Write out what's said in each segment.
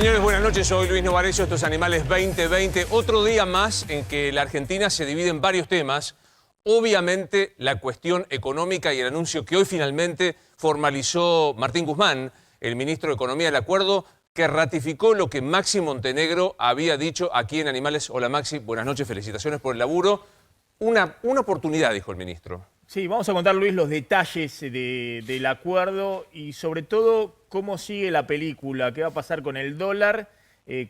Señores, buenas noches. Soy Luis Novarecio. Estos Animales 2020. Otro día más en que la Argentina se divide en varios temas. Obviamente, la cuestión económica y el anuncio que hoy finalmente formalizó Martín Guzmán, el ministro de Economía, el acuerdo que ratificó lo que Maxi Montenegro había dicho aquí en Animales. Hola Maxi, buenas noches, felicitaciones por el laburo. Una oportunidad, dijo el ministro. Sí, vamos a contar, Luis, los detalles del acuerdo y sobre todo cómo sigue la película, qué va a pasar con el dólar,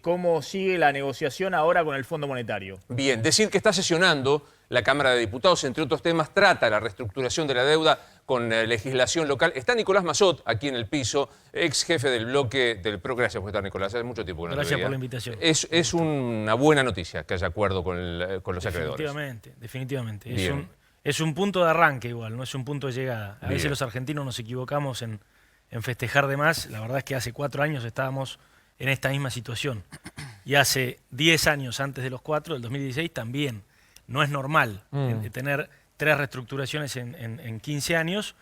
cómo sigue la negociación ahora con el Fondo Monetario. Bien, decir que está sesionando la Cámara de Diputados, entre otros temas, trata la reestructuración de la deuda con legislación local. Está Nicolás Massot aquí en el piso, ex jefe del bloque del PRO. Gracias por estar, Nicolás, hace mucho tiempo que no te veía. Gracias por la invitación. Es una buena noticia que haya acuerdo con los acreedores. Definitivamente. Bien. Es un punto de arranque igual, no es un punto de llegada. A Bien. veces los argentinos nos equivocamos en festejar de más. La verdad es que hace 4 años estábamos en esta misma situación. Y hace 10 años antes de los 4, del 2016, también. No es normal tener 3 reestructuraciones en 15 años.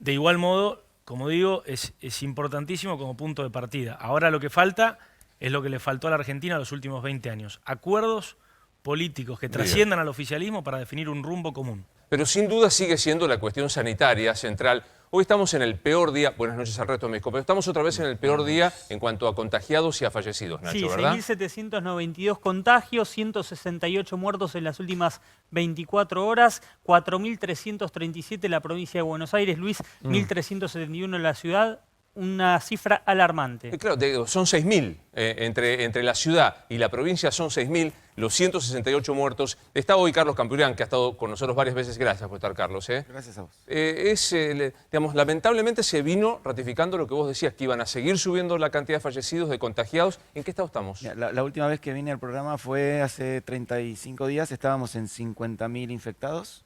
De igual modo, como digo, es importantísimo como punto de partida. Ahora lo que falta es lo que le faltó a la Argentina los últimos 20 años. Acuerdos políticos que trasciendan al oficialismo para definir un rumbo común. Pero sin duda sigue siendo la cuestión sanitaria central. Hoy estamos en el peor día, buenas noches al resto de mis compañeros, estamos otra vez en el peor día en cuanto a contagiados y a fallecidos, Nacho, Sí, ¿verdad? 6.792 contagios, 168 muertos en las últimas 24 horas, 4.337 en la provincia de Buenos Aires, Luis, 1.371 en la ciudad, una cifra alarmante. Claro, son 6.000, entre la ciudad y la provincia son 6.000, los 168 muertos. Está hoy Carlos Campurán, que ha estado con nosotros varias veces. Gracias por estar, Carlos. Gracias a vos. Digamos, lamentablemente se vino ratificando lo que vos decías, que iban a seguir subiendo la cantidad de fallecidos, de contagiados. ¿En qué estado estamos? La última vez que vine al programa fue hace 35 días, estábamos en 50.000 infectados.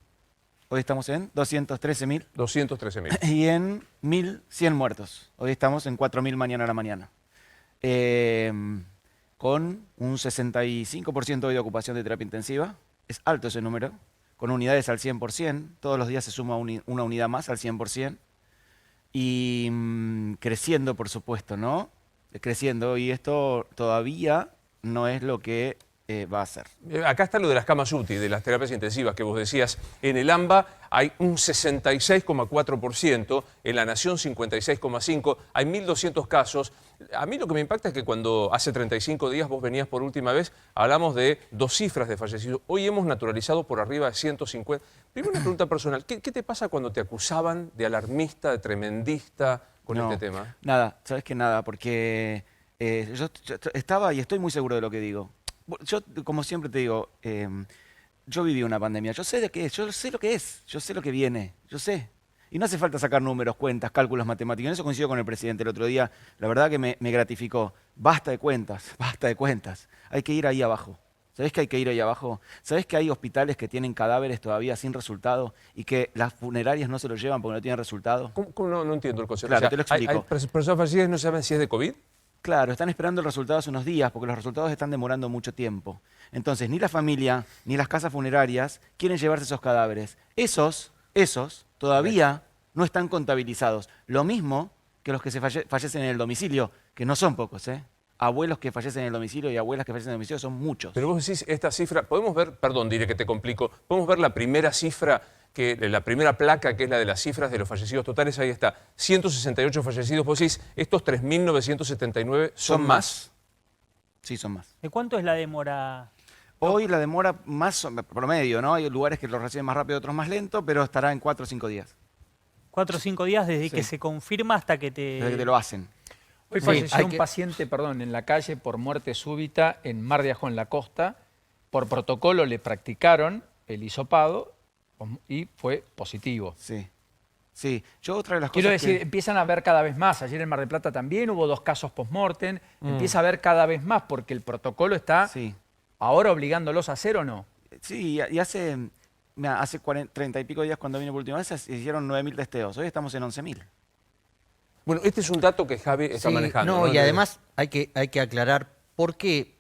Hoy estamos en 213.000. 213.000. Y en 1.100 muertos. Hoy estamos en 4.000 mañana a la mañana. Con un 65% hoy de ocupación de terapia intensiva. Es alto ese número. Con unidades al 100%. Todos los días se suma una unidad más al 100%. Y creciendo, por supuesto, ¿no? Creciendo. Y esto todavía no es lo que va a ser. Acá está lo de las camas UTI, de las terapias intensivas que vos decías. En el AMBA hay un 66,4%, en La Nación 56,5%, hay 1.200 casos. A mí lo que me impacta es que cuando hace 35 días vos venías por última vez, hablamos de 2 cifras de fallecidos. Hoy hemos naturalizado por arriba de 150. Primero una pregunta personal, ¿qué te pasa cuando te acusaban de alarmista, de tremendista con este tema? Nada, sabes que nada, porque yo estaba y estoy muy seguro de lo que digo. Yo, como siempre te digo, yo viví una pandemia, yo sé de qué es, yo sé lo que es, yo sé lo que viene, yo sé. Y no hace falta sacar números, cuentas, cálculos matemáticos. En eso coincido con el presidente el otro día. La verdad que me gratificó. Basta de cuentas, basta de cuentas. Hay que ir ahí abajo. ¿Sabés que hay que ir ahí abajo? ¿Sabés que hay hospitales que tienen cadáveres todavía sin resultado y que las funerarias no se los llevan porque no tienen resultado? ¿Cómo no entiendo el concepto? Claro, O sea, te lo explico. Hay personas fallecidas y no saben si es de COVID. Claro, están esperando el resultado hace unos días porque los resultados están demorando mucho tiempo. Entonces, ni la familia ni las casas funerarias quieren llevarse esos cadáveres. Esos todavía no están contabilizados. Lo mismo que los que se fallecen en el domicilio, que no son pocos, ¿eh? Abuelos que fallecen en el domicilio y abuelas que fallecen en el domicilio son muchos. Pero vos decís, esta cifra, podemos ver, perdón, diré que te complico, podemos ver la primera cifra, la primera placa, que es la de las cifras de los fallecidos totales, ahí está, 168 fallecidos. Vos decís, estos 3.979 son más. Sí, son más. ¿De cuánto es la demora? Hoy la demora más promedio, ¿no? Hay lugares que lo reciben más rápido, otros más lento, pero estará en 4 o 5 días. 4 o 5 días desde Sí. que se confirma hasta que Desde que te lo hacen. Hoy falleció un paciente, en la calle por muerte súbita en Mar de Ajó, en la costa. Por protocolo le practicaron el hisopado y fue positivo. Sí. Sí, yo otra de las Quiero cosas decir, que... empiezan a ver cada vez más. Ayer en Mar del Plata también hubo 2 casos post-mortem. Empieza a ver cada vez más porque el protocolo está ahora obligándolos a hacer, ¿o no? Sí, y hace 30 y pico días cuando vine por última vez se hicieron 9.000 testeos. Hoy estamos en 11.000. Bueno, este es un dato que Javi está manejando. No, y además hay que aclarar por qué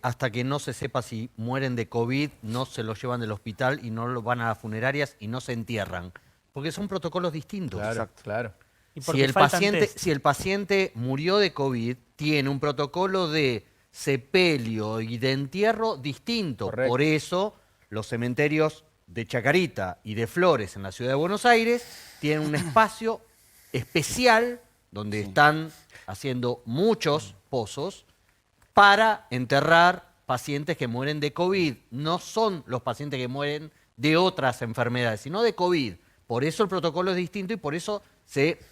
hasta que no se sepa si mueren de COVID, no se los llevan del hospital y no los van a las funerarias y no se entierran. Porque son protocolos distintos. Claro, claro. Y porque faltan test. Si el paciente murió de COVID, tiene un protocolo de sepelio y de entierro distinto. Correcto. Por eso los cementerios de Chacarita y de Flores en la ciudad de Buenos Aires tienen un espacio especial donde están haciendo muchos pozos para enterrar pacientes que mueren de COVID. No son los pacientes que mueren de otras enfermedades, sino de COVID. Por eso el protocolo es distinto y por eso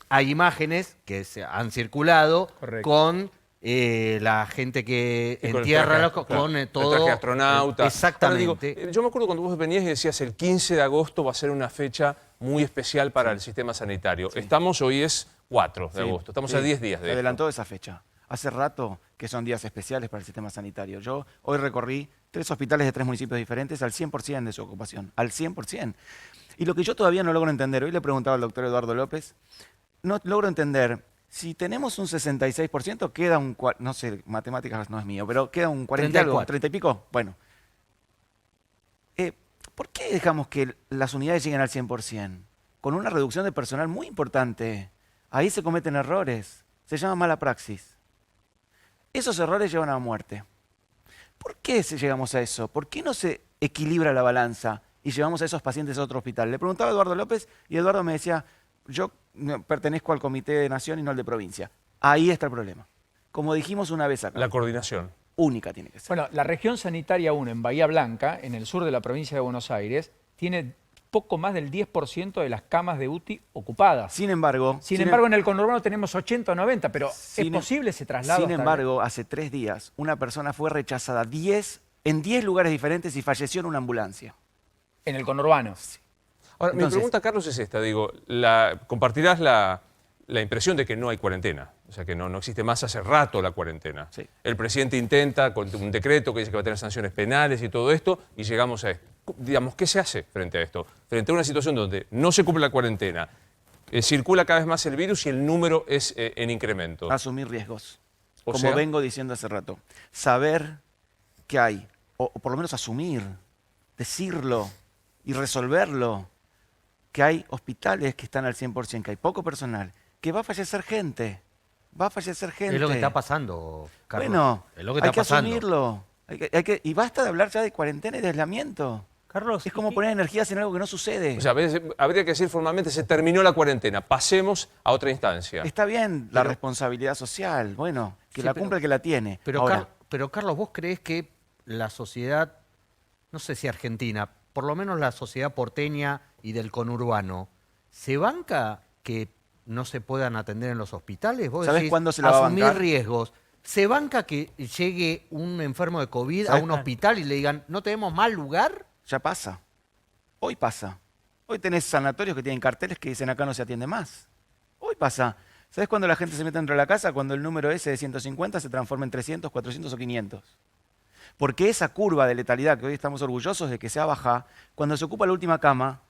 hay imágenes que se han circulado Correcto. con la gente que Y con el entierra traje, con claro, el todo. traje astronauta. Exactamente. Ahora digo, yo me acuerdo cuando vos venías y decías el 15 de agosto va a ser una fecha muy especial para el sistema sanitario. Hoy es 4 de agosto, estamos a 10 días de Se esto. adelantó esa fecha. Hace rato que son días especiales para el sistema sanitario. Yo hoy recorrí 3 hospitales de 3 municipios diferentes al 100% de su ocupación, al 100%. Y lo que yo todavía no logro entender, hoy le preguntaba al doctor Eduardo López, no logro entender, si tenemos un 66%, queda un, no sé, matemáticas no es mío, pero queda un 40 y algo, 34. 30 y pico. Bueno, ¿por qué dejamos que las unidades lleguen al 100%? Con una reducción de personal muy importante. Ahí se cometen errores, se llama mala praxis. Esos errores llevan a la muerte. ¿Por qué llegamos a eso? ¿Por qué no se equilibra la balanza y llevamos a esos pacientes a otro hospital? Le preguntaba a Eduardo López y Eduardo me decía, yo pertenezco al comité de nación y no al de provincia. Ahí está el problema. Como dijimos una vez acá, La coordinación. única tiene que ser. Bueno, la región sanitaria 1 en Bahía Blanca, en el sur de la provincia de Buenos Aires, tiene poco más del 10% de las camas de UTI ocupadas. Sin embargo, Sin embargo, en el conurbano tenemos 80 o 90, pero ¿es posible ese traslado? Sin hasta embargo, hace 3 días, una persona fue rechazada en 10 lugares diferentes y falleció en una ambulancia. en el conurbano? Ahora, mi Entonces- pregunta, Carlos, es esta. Digo, compartirás la impresión de que no hay cuarentena. O sea, que no existe más hace rato la cuarentena. Sí. El presidente intenta con un decreto que dice que va a tener sanciones penales y todo esto, y llegamos a esto. Digamos, ¿qué se hace frente a esto? Frente a una situación donde no se cumple la cuarentena, circula cada vez más el virus y el número es en incremento. Asumir riesgos. O Como sea- vengo diciendo hace rato. Saber que hay, o por lo menos asumir, decirlo y resolverlo, que hay hospitales que están al 100%, que hay poco personal, que va a fallecer gente. Va a fallecer gente. Es lo que está pasando, Carlos. Bueno, es lo que hay está que pasando. asumirlo. Y basta de hablar ya de cuarentena y de aislamiento. Carlos, Es como poner energías en algo que no sucede. O sea, habría que decir formalmente, se terminó la cuarentena, pasemos a otra instancia. Está bien la Pero- responsabilidad social, bueno, que Sí, la pero- cumpla el que la tiene. Pero, Ahora, pero Carlos, ¿vos creés que la sociedad, no sé si argentina, por lo menos la sociedad porteña y del conurbano, se banca que no se puedan atender en los hospitales? ¿Vos ¿Sabés decís, cuándo se la va a asumir bancar? riesgos? ¿Se banca que llegue un enfermo de COVID a ¿Sabés? un hospital y le digan, no tenemos más lugar? ya pasa. Hoy pasa. Hoy tenés sanatorios que tienen carteles que dicen acá no se atiende más. Hoy pasa. ¿Sabés cuándo la gente se mete dentro de la casa? Cuando el número ese de 150 se transforma en 300, 400 o 500. Porque esa curva de letalidad que hoy estamos orgullosos de que sea baja, cuando se ocupa la última cama,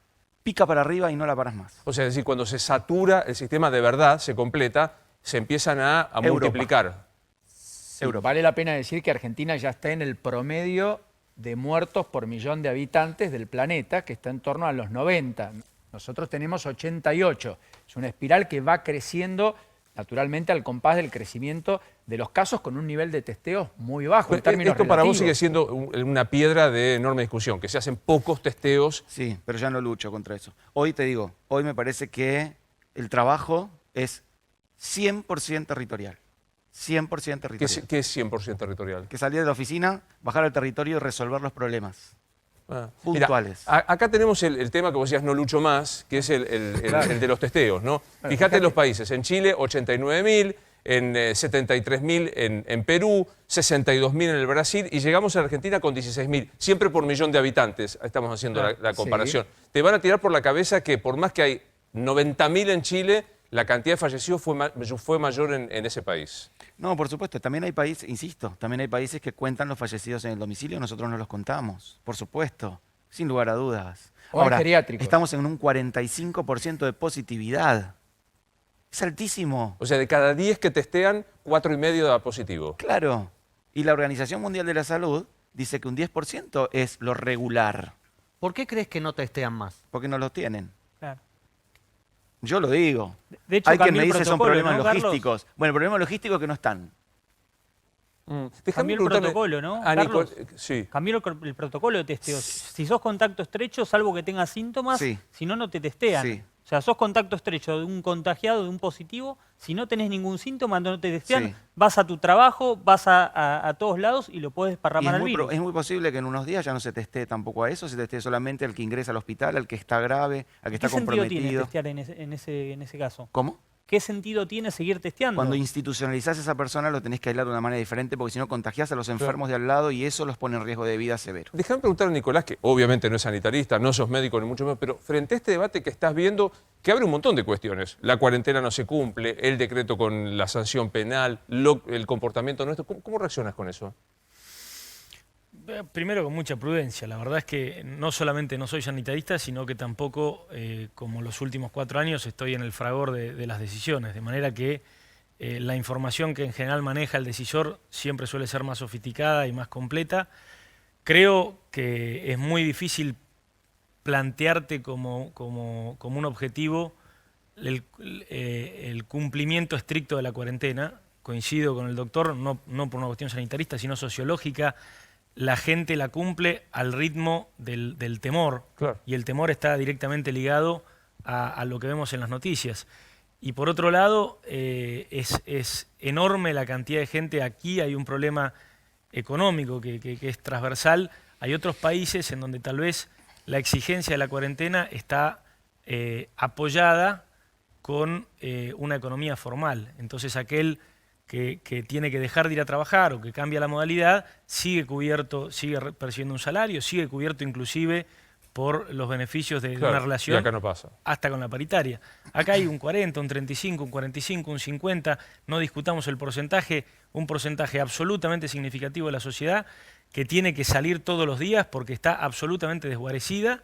pica para arriba y no la paras más. O sea, es decir, cuando se satura el sistema de verdad, se completa, se empiezan a Europa. multiplicar. Sí, vale la pena decir que Argentina ya está en el promedio de muertos por millón de habitantes del planeta, que está en torno a los 90. Nosotros tenemos 88. Es una espiral que va creciendo naturalmente al compás del crecimiento de los casos con un nivel de testeos muy bajo en términos Esto para vos sigue relativos. siendo una piedra de enorme discusión, que se hacen pocos testeos. Sí, pero ya no lucho contra eso. Hoy te digo, hoy me parece que el trabajo es 100% territorial. 100% territorial. ¿Qué es 100% territorial? Que salir de la oficina, bajar al territorio y resolver los problemas. Ah, Puntuales. mira, acá tenemos el tema que vos decías no lucho más, que es el de los testeos, ¿no? Fíjate en los países, en Chile 89.000, en 73.000 en Perú, 62.000 en el Brasil y llegamos a la Argentina con 16.000, siempre por millón de habitantes, estamos haciendo la comparación. Te van a tirar por la cabeza que por más que hay 90.000 en Chile, la cantidad de fallecidos fue mayor en ese país. No, por supuesto, también hay países, insisto, también hay países que cuentan los fallecidos en el domicilio, nosotros no los contamos, por supuesto, sin lugar a dudas. O en geriátricos. estamos en un 45% de positividad. Es altísimo, O sea, de cada 10 que testean, 4,5 da positivo. claro. Y la Organización Mundial de la Salud dice que un 10% es lo regular, ¿Por qué crees que no testean más? porque no lo tienen. Claro. Yo lo digo. De hecho, Hay quien cambió me el dice son protocolo, problemas ¿no, Carlos? logísticos. Bueno, problemas logísticos que no están. Déjame Cambió el preguntarle protocolo, ¿no, a Nico- Carlos? sí. Cambió el protocolo de testeo. Si sos contacto estrecho, salvo que tengas síntomas, Sí. si no, no te testean. Sí. O sea, sos contacto estrecho de un contagiado, de un positivo, si no tenés ningún síntoma, no te testean, Sí. vas a tu trabajo, vas a todos lados y lo puedes Y desparramar es al muy, virus. es muy posible que en unos días ya no se testee tampoco a eso, se testee solamente al que ingresa al hospital, al que está grave, al que está ¿Qué sentido tiene comprometido. testear en ese caso? ¿Cómo? ¿Qué sentido tiene seguir testeando? Cuando institucionalizás a esa persona lo tenés que aislar de una manera diferente porque si no contagiás a los enfermos de al lado y eso los pone en riesgo de vida severo. Déjame preguntar a Nicolás, que obviamente no es sanitarista, no sos médico ni mucho menos, pero frente a este debate que estás viendo, que abre un montón de cuestiones. La cuarentena no se cumple, el decreto con la sanción penal, el comportamiento nuestro. ¿Cómo reaccionas con eso? Primero con mucha prudencia. La verdad es que no solamente no soy sanitarista, sino que tampoco, como los últimos 4 años, estoy en el fragor de las decisiones. De manera que la información que en general maneja el decisor siempre suele ser más sofisticada y más completa. Creo que es muy difícil plantearte como un objetivo el cumplimiento estricto de la cuarentena. Coincido con el doctor, no por una cuestión sanitarista, sino sociológica. La gente la cumple al ritmo del temor, Claro. y el temor está directamente ligado a lo que vemos en las noticias. Y por otro lado, es enorme la cantidad de gente. Aquí hay un problema económico que es transversal. Hay otros países en donde tal vez la exigencia de la cuarentena está apoyada con una economía formal. Entonces aquel que tiene que dejar de ir a trabajar o que cambia la modalidad, sigue cubierto, sigue percibiendo un salario, sigue cubierto inclusive por los beneficios de Claro, una y relación, acá no pasa. hasta con la paritaria. Acá hay un 40, un 35, un 45, un 50, no discutamos el porcentaje, un porcentaje absolutamente significativo de la sociedad que tiene que salir todos los días porque está absolutamente desguarecida,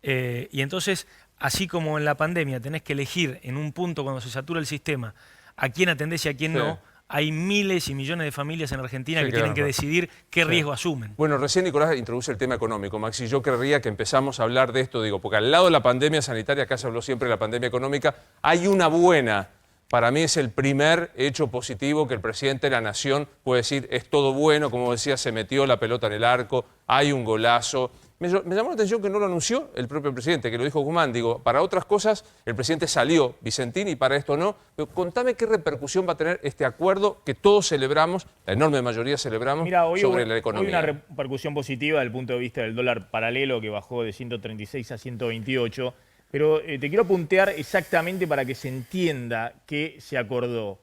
y entonces, así como en la pandemia tenés que elegir en un punto cuando se satura el sistema a quién atendés y a quién Sí. no, hay miles y millones de familias en Argentina Sí, que claro. tienen que decidir qué Sí. riesgo asumen. Bueno, recién Nicolás introduce el tema económico, Maxi. Yo creería que empezamos a hablar de esto, digo, porque al lado de la pandemia sanitaria, acá se habló siempre de la pandemia económica, hay una buena. Para mí es el primer hecho positivo que el presidente de la Nación puede decir, es todo bueno, como decía, se metió la pelota en el arco, hay un golazo. Me llamó la atención que no lo anunció el propio presidente, que lo dijo Guzmán. Digo, para otras cosas el presidente salió, Vicentini, y para esto no. Pero contame qué repercusión va a tener este acuerdo que todos celebramos, la enorme mayoría celebramos, Mira, hoy sobre hubo- la economía. Hoy una repercusión positiva desde el punto de vista del dólar paralelo que bajó de 136 a 128. Pero te quiero puntear exactamente para que se entienda qué se acordó.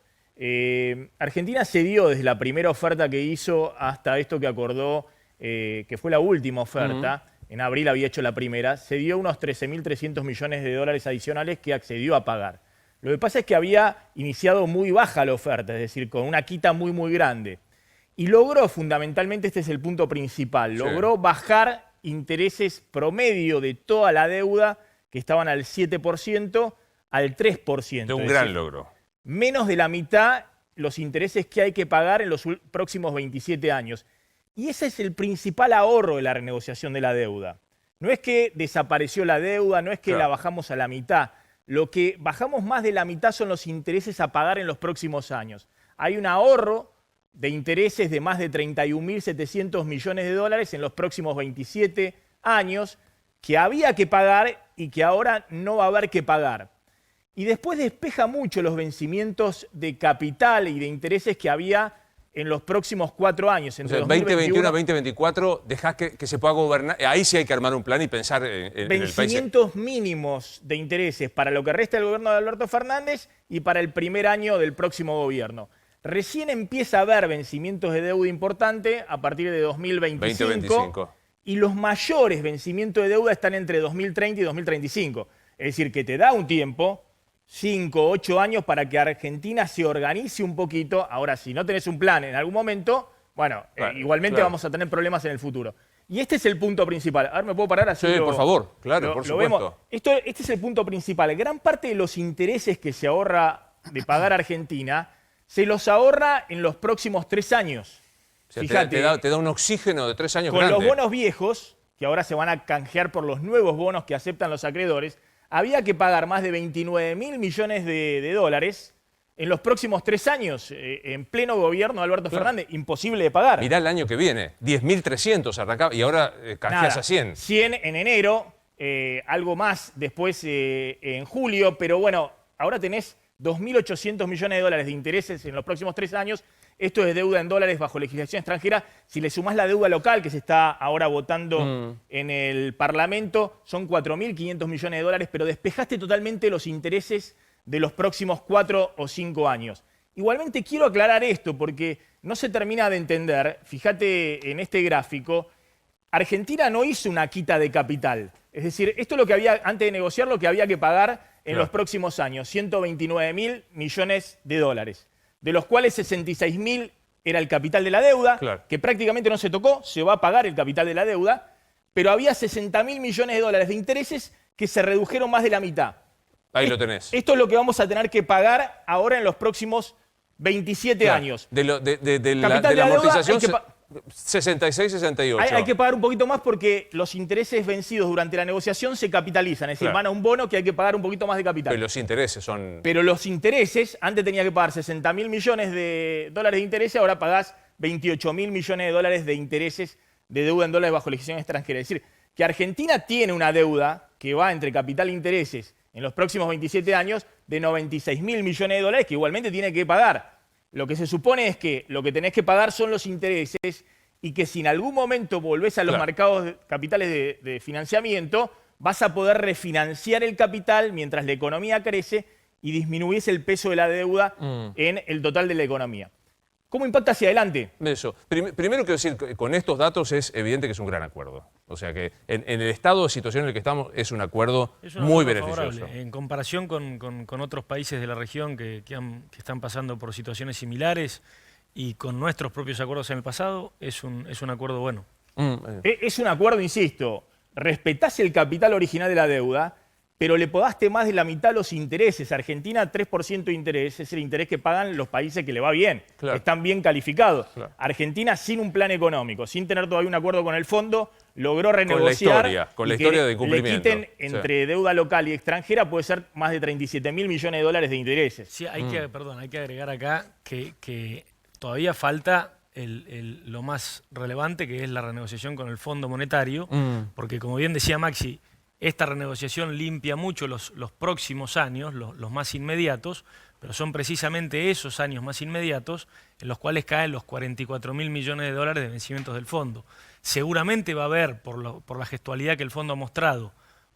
Argentina cedió desde la primera oferta que hizo hasta esto que acordó, que fue la última oferta. En abril había hecho la primera. Cedió unos 13.300 millones de dólares adicionales que accedió a pagar. Lo que pasa es que había iniciado muy baja la oferta, es decir, con una quita muy, muy grande. Y logró, fundamentalmente, este es el punto principal, Sí. logró bajar intereses promedio de toda la deuda, que estaban al 7%, al 3%. De un Es gran decir, logro. menos de la mitad los intereses que hay que pagar en los próximos 27 años. Y ese es el principal ahorro de la renegociación de la deuda. No es que desapareció la deuda, no es que Claro. la bajamos a la mitad. Lo que bajamos más de la mitad son los intereses a pagar en los próximos años. Hay un ahorro de intereses de más de 31.700 millones de dólares en los próximos 27 años que había que pagar y que ahora no va a haber que pagar. Y después despeja mucho los vencimientos de capital y de intereses que había en los próximos 4 años. O Entre sea, 2021 a 2021, 2024 dejás que se pueda gobernar. Ahí sí hay que armar un plan y pensar en el país. vencimientos mínimos de intereses para lo que resta del gobierno de Alberto Fernández y para el primer año del próximo gobierno. Recién empieza a haber vencimientos de deuda importante a partir de 2025. 2025. Y los mayores vencimientos de deuda están entre 2030 y 2035. Es decir, que te da un tiempo, 5, 8 años, para que Argentina se organice un poquito. Ahora, si no tenés un plan en algún momento, bueno, Claro, igualmente claro. vamos a tener problemas en el futuro. Y este es el punto principal. A ver, ¿me puedo parar así? Sí, por favor, claro, por lo vemos. supuesto. Este es el punto principal. Gran parte de los intereses que se ahorra de pagar Argentina, se los ahorra en los próximos 3 años. O sea, Fíjate, te da un oxígeno de 3 años con grande. los bonos viejos, que ahora se van a canjear por los nuevos bonos que aceptan los acreedores, había que pagar más de 29.000 millones de dólares en los próximos 3 años, en pleno gobierno de Alberto Fernández. Imposible de pagar. Mirá el año que viene, 10.300 arrancaba y ahora canjeas a 100. 100 en enero, algo más después en julio, pero bueno, ahora tenés 2.800 millones de dólares de intereses en los próximos 3 años. Esto es deuda en dólares bajo legislación extranjera. Si le sumás la deuda local que se está ahora votando en el Parlamento, son 4.500 millones de dólares, pero despejaste totalmente los intereses de los próximos 4 o 5 años. Igualmente quiero aclarar esto porque no se termina de entender. Fíjate en este gráfico, Argentina no hizo una quita de capital. Es decir, esto es lo que había, antes de negociar, lo que había que pagar en los próximos años, 129.000 millones de dólares, de los cuales 66.000 era el capital de la deuda, que prácticamente no se tocó, se va a pagar el capital de la deuda, pero había 60.000 millones de dólares de intereses que se redujeron más de la mitad. Ahí lo tenés. Esto es lo que vamos a tener que pagar ahora en los próximos 27 años. De la Capital amortización, deuda hay que 66, 68. Hay que pagar un poquito más porque los intereses vencidos durante la negociación se capitalizan. Es decir, van a un bono que hay que pagar un poquito más de capital. Pero los intereses son... Pero los intereses, antes tenía que pagar 60.000 millones de dólares de intereses, ahora pagás 28.000 millones de dólares de intereses de deuda en dólares bajo legislación extranjera. Es decir, que Argentina tiene una deuda que va entre capital e intereses en los próximos 27 años de 96.000 millones de dólares que igualmente tiene que pagar. Lo que se supone es que lo que tenés que pagar son los intereses y que si en algún momento volvés a los mercados capitales de financiamiento, vas a poder refinanciar el capital mientras la economía crece y disminuyes el peso de la deuda en el total de la economía. ¿Cómo impacta hacia adelante? Eso. Primero quiero decir, con estos datos es evidente que es un gran acuerdo. O sea que en el estado de situación en el que estamos es un acuerdo muy beneficioso. Favorable. En comparación con otros países de la región que están pasando por situaciones similares y con nuestros propios acuerdos en el pasado, es un acuerdo bueno. Es un acuerdo, insisto, respetás el capital original de la deuda, pero le pagaste más de la mitad los intereses. Argentina, 3% de interés, es el interés que pagan los países que le va bien, que están bien calificados. Argentina, sin un plan económico, sin tener todavía un acuerdo con el fondo, logró renegociar con la historia de cumplimiento. Le quiten entre deuda local y extranjera, puede ser más de 37.000 millones de dólares de intereses. Sí, hay que agregar acá que todavía falta lo más relevante, que es la renegociación con el Fondo Monetario, porque como bien decía Maxi, esta renegociación limpia mucho los próximos años, los más inmediatos, pero son precisamente esos años más inmediatos en los cuales caen los 44.000 millones de dólares de vencimientos del fondo. Seguramente va a haber, por la gestualidad que el fondo ha mostrado,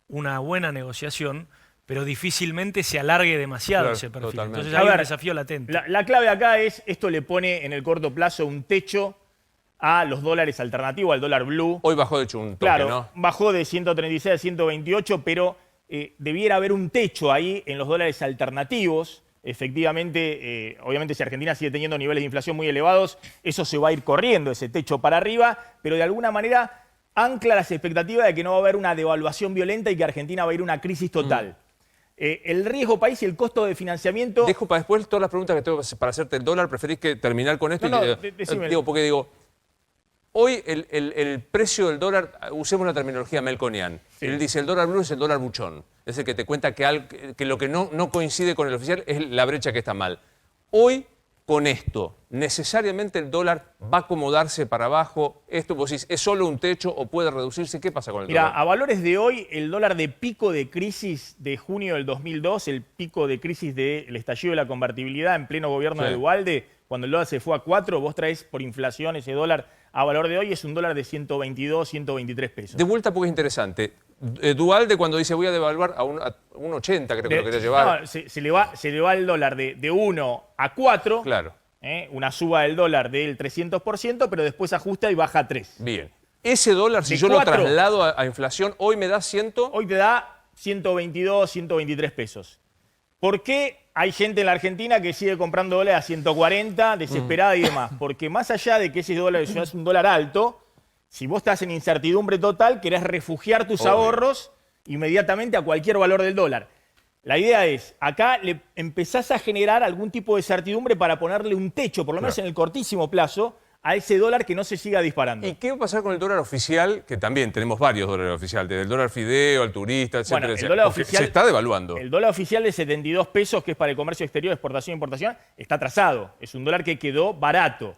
una buena negociación, pero difícilmente se alargue demasiado ese perfil. Totalmente. Entonces hay un desafío latente. La clave acá es, esto le pone en el corto plazo un techo a los dólares alternativos, al dólar blue. Hoy bajó de hecho un toque, claro, ¿no? Bajó de 136 a 128, pero debiera haber un techo ahí en los dólares alternativos. Efectivamente, obviamente si Argentina sigue teniendo niveles de inflación muy elevados, eso se va a ir corriendo, ese techo para arriba, pero de alguna manera ancla las expectativas de que no va a haber una devaluación violenta y que Argentina va a ir a una crisis total. El riesgo país y el costo de financiamiento... Dejo para después todas las preguntas que tengo para hacerte el dólar. ¿Preferís que terminar con esto? Digo, hoy el precio del dólar, usemos la terminología melconian. Él dice el dólar blue es el dólar buchón. Es el que te cuenta que lo que no coincide con el oficial es la brecha que está mal. Hoy, con esto, ¿necesariamente el dólar va a acomodarse para abajo? Esto, vos decís, ¿es solo un techo o puede reducirse? ¿Qué pasa con el dólar? A valores de hoy, el dólar de pico de crisis de junio del 2002, el pico de crisis del estallido de la convertibilidad en pleno gobierno de Duhalde, cuando el dólar se fue a 4, vos traes por inflación ese dólar a valor de hoy, es un dólar de 122, 123 pesos. De vuelta porque es interesante. Duhalde cuando dice voy a devaluar a un 80, creo que lo quería llevar. No, se le va el dólar de 1 a 4, claro. Una suba del dólar del 300%, pero después ajusta y baja a 3. Bien. Ese dólar, si yo lo traslado a inflación, hoy me da 100... Hoy te da 122, 123 pesos. ¿Por qué hay gente en la Argentina que sigue comprando dólares a 140, desesperada y demás? Porque más allá de que ese dólar es un dólar alto, si vos estás en incertidumbre total, querés refugiar tus ahorros inmediatamente a cualquier valor del dólar. La idea es, acá le empezás a generar algún tipo de certidumbre para ponerle un techo, por lo menos en el cortísimo plazo, a ese dólar que no se siga disparando. ¿Y qué va a pasar con el dólar oficial? Que también tenemos varios dólares oficiales, desde el dólar fideo, al turista, etcétera, Bueno, el etcétera. dólar Porque oficial- se está devaluando. El dólar oficial de 72 pesos, que es para el comercio exterior, exportación e importación, está atrasado. Es un dólar que quedó barato.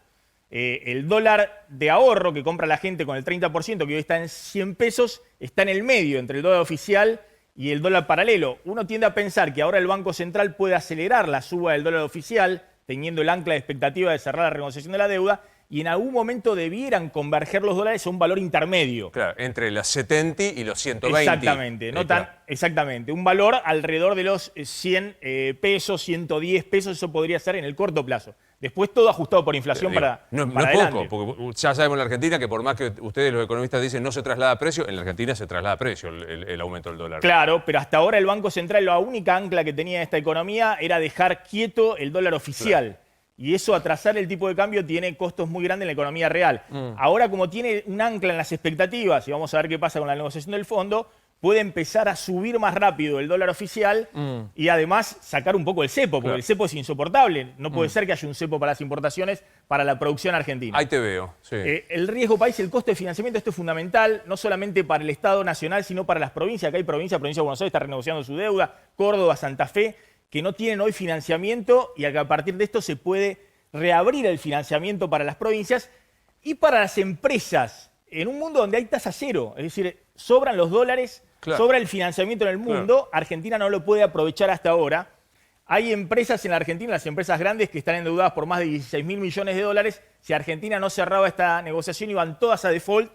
El dólar de ahorro que compra la gente con el 30%, que hoy está en 100 pesos, está en el medio entre el dólar oficial y el dólar paralelo. Uno tiende a pensar que ahora el Banco Central puede acelerar la suba del dólar oficial, teniendo el ancla de expectativa de cerrar la renegociación de la deuda, y en algún momento debieran converger los dólares a un valor intermedio. Claro, entre los 70 y los 120. Exactamente, no tan, exactamente. Un valor alrededor de los 100 pesos, 110 pesos, eso podría ser en el corto plazo. Después todo ajustado por inflación para No es adelante. poco, porque ya sabemos en la Argentina que por más que ustedes los economistas dicen no se traslada a precio, en la Argentina se traslada a precio el aumento del dólar. Claro, pero hasta ahora el Banco Central, la única ancla que tenía esta economía era dejar quieto el dólar oficial. Claro. Y eso, atrasar el tipo de cambio, tiene costos muy grandes en la economía real. Ahora, como tiene un ancla en las expectativas, y vamos a ver qué pasa con la negociación del fondo, puede empezar a subir más rápido el dólar oficial y además sacar un poco el cepo, porque el cepo es insoportable. No puede ser que haya un cepo para las importaciones, para la producción argentina. Ahí te veo, sí. El riesgo país, el costo de financiamiento, esto es fundamental, no solamente para el Estado nacional, sino para las provincias. Acá hay provincia de Buenos Aires está renegociando su deuda, Córdoba, Santa Fe, que no tienen hoy financiamiento y que a partir de esto se puede reabrir el financiamiento para las provincias y para las empresas, en un mundo donde hay tasa cero, es decir, sobran los dólares, sobra el financiamiento en el mundo, Argentina no lo puede aprovechar hasta ahora. Hay empresas en la Argentina, las empresas grandes, que están endeudadas por más de 16.000 millones de dólares. Si Argentina no cerraba esta negociación, iban todas a default,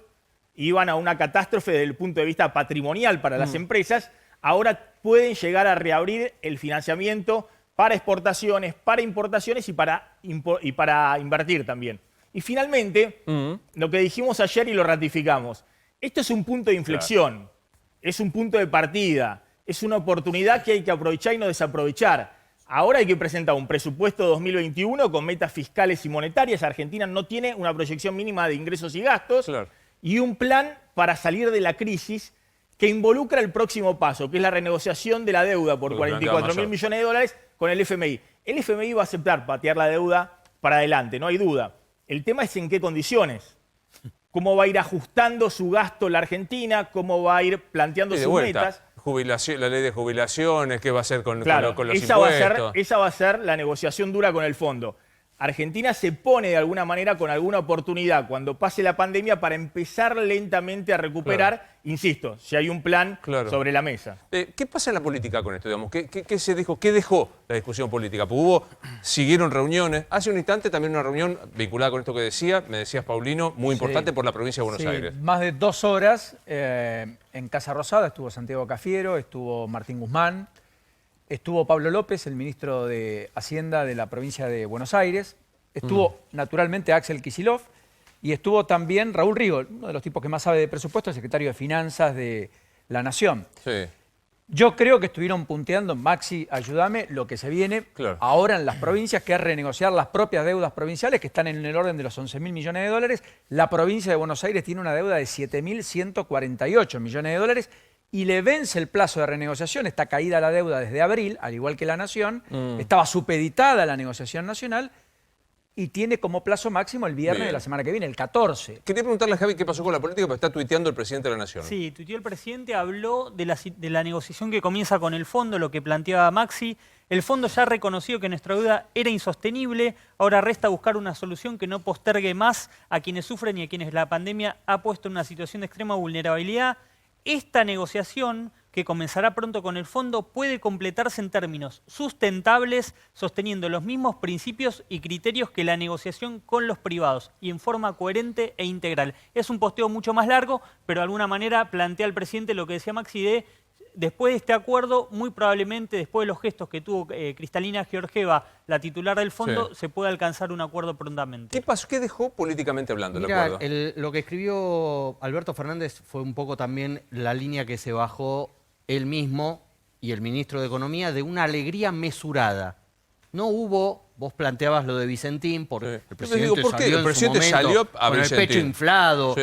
iban a una catástrofe desde el punto de vista patrimonial para las empresas. Ahora pueden llegar a reabrir el financiamiento para exportaciones, para importaciones y para invertir también. Y finalmente, lo que dijimos ayer y lo ratificamos, esto es un punto de inflexión, es un punto de partida, es una oportunidad que hay que aprovechar y no desaprovechar. Ahora hay que presentar un presupuesto 2021 con metas fiscales y monetarias. Argentina no tiene una proyección mínima de ingresos y gastos y un plan para salir de la crisis que involucra el próximo paso, que es la renegociación de la deuda por 44.000 millones de dólares con el FMI. El FMI va a aceptar patear la deuda para adelante, no hay duda. El tema es en qué condiciones. Cómo va a ir ajustando su gasto la Argentina, cómo va a ir planteando sus metas. La ley de jubilaciones, qué va a hacer con los impuestos. Esa va a ser la negociación dura con el fondo. Argentina se pone de alguna manera con alguna oportunidad cuando pase la pandemia para empezar lentamente a recuperar, insisto, si hay un plan sobre la mesa. ¿Qué pasa en la política con esto? Digamos? ¿Qué se dijo? ¿Qué dejó la discusión política? Pues siguieron reuniones. Hace un instante también una reunión vinculada con esto que me decías, Paulino, muy importante por la provincia de Buenos Aires. Más de 2 horas en Casa Rosada estuvo Santiago Cafiero, estuvo Martín Guzmán, estuvo Pablo López, el ministro de Hacienda de la provincia de Buenos Aires. Estuvo, naturalmente, Axel Kicillof. Y estuvo también Raúl Rigo, uno de los tipos que más sabe de presupuesto, el secretario de Finanzas de la Nación. Sí. Yo creo que estuvieron punteando, Maxi, ayúdame, lo que se viene ahora en las provincias, que es renegociar las propias deudas provinciales, que están en el orden de los 11.000 millones de dólares. La provincia de Buenos Aires tiene una deuda de 7.148 millones de dólares. Y le vence el plazo de renegociación, está caída la deuda desde abril, al igual que la Nación, estaba supeditada a la negociación nacional y tiene como plazo máximo el viernes de la semana que viene, el 14. Quería preguntarle a Javi qué pasó con la política, porque está tuiteando el presidente de la Nación. Sí, tuiteó el presidente, habló de la negociación que comienza con el fondo, lo que planteaba Maxi. El fondo ya ha reconocido que nuestra deuda era insostenible, ahora resta buscar una solución que no postergue más a quienes sufren y a quienes la pandemia ha puesto en una situación de extrema vulnerabilidad. Esta negociación, que comenzará pronto con el fondo, puede completarse en términos sustentables, sosteniendo los mismos principios y criterios que la negociación con los privados y en forma coherente e integral. Es un posteo mucho más largo, pero de alguna manera plantea al presidente lo que decía Maxi después de este acuerdo, muy probablemente después de los gestos que tuvo Cristalina Georgieva, la titular del fondo, se puede alcanzar un acuerdo prontamente. ¿Qué pasó? ¿Qué dejó políticamente hablando el acuerdo? Lo que escribió Alberto Fernández fue un poco también la línea que se bajó él mismo y el ministro de Economía de una alegría mesurada. No hubo, vos planteabas lo de Vicentín, porque el presidente salió en su momento con el pecho inflado.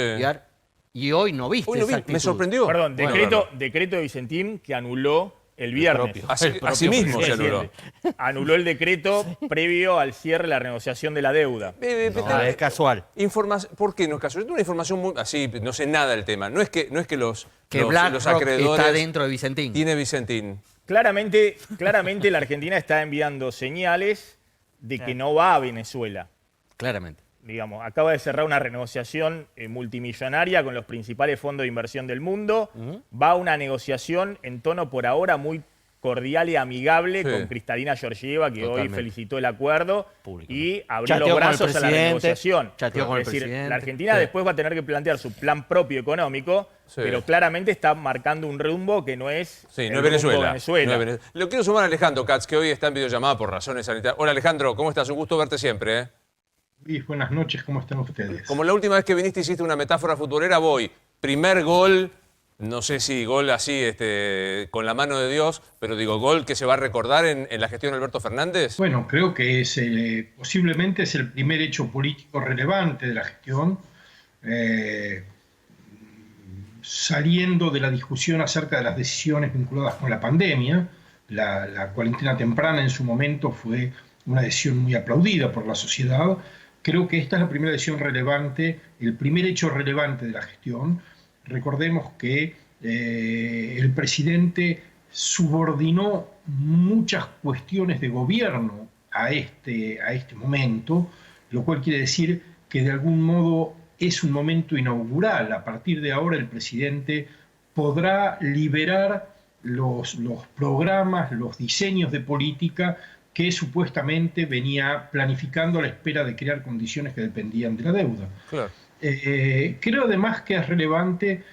Y hoy no viste. Me sorprendió. Perdón, decreto de Vicentín que anuló el viernes. propio. Así mismo se anuló. presidente. Anuló el decreto previo al cierre de la renegociación de la deuda. Es casual. ¿Por qué no es casual? Yo tengo una información muy así, no sé nada del tema. No es que los BlackRock acreedores está dentro de Vicentín. tiene Vicentín. Claramente la Argentina está enviando señales de que no va a Venezuela. Claramente. Digamos, acaba de cerrar una renegociación multimillonaria con los principales fondos de inversión del mundo. Va a una negociación en tono por ahora muy cordial y amigable Sí. con Cristalina Georgieva, que Totalmente. hoy felicitó el acuerdo y abrió Chateó los con el brazos a la presidente, negociación. chateó con el Es decir, presidente. la Argentina Sí. después va a tener que plantear su plan propio económico, Sí. pero claramente está marcando un rumbo que no es Sí, el no es rumbo Venezuela. Venezuela. No es Venezuela. Lo quiero sumar a Alejandro Katz, que hoy está en videollamada por razones sanitarias. Hola Alejandro, ¿cómo estás? Un gusto verte siempre. ¿Eh? Luis, buenas noches, ¿cómo están ustedes? Como la última vez que viniste hiciste una metáfora futbolera, voy. Primer gol, no sé si gol así con la mano de Dios, pero digo, gol que se va a recordar en la gestión de Alberto Fernández. Bueno, creo que es posiblemente es el primer hecho político relevante de la gestión, saliendo de la discusión acerca de las decisiones vinculadas con la pandemia. La cuarentena temprana en su momento fue una decisión muy aplaudida por la sociedad. Creo que esta es la primera decisión relevante, el primer hecho relevante de la gestión. Recordemos que el presidente subordinó muchas cuestiones de gobierno a este momento, lo cual quiere decir que de algún modo es un momento inaugural. A partir de ahora el presidente podrá liberar los programas, los diseños de política que supuestamente venía planificando a la espera de crear condiciones que dependían de la deuda. Claro. Creo además que es relevante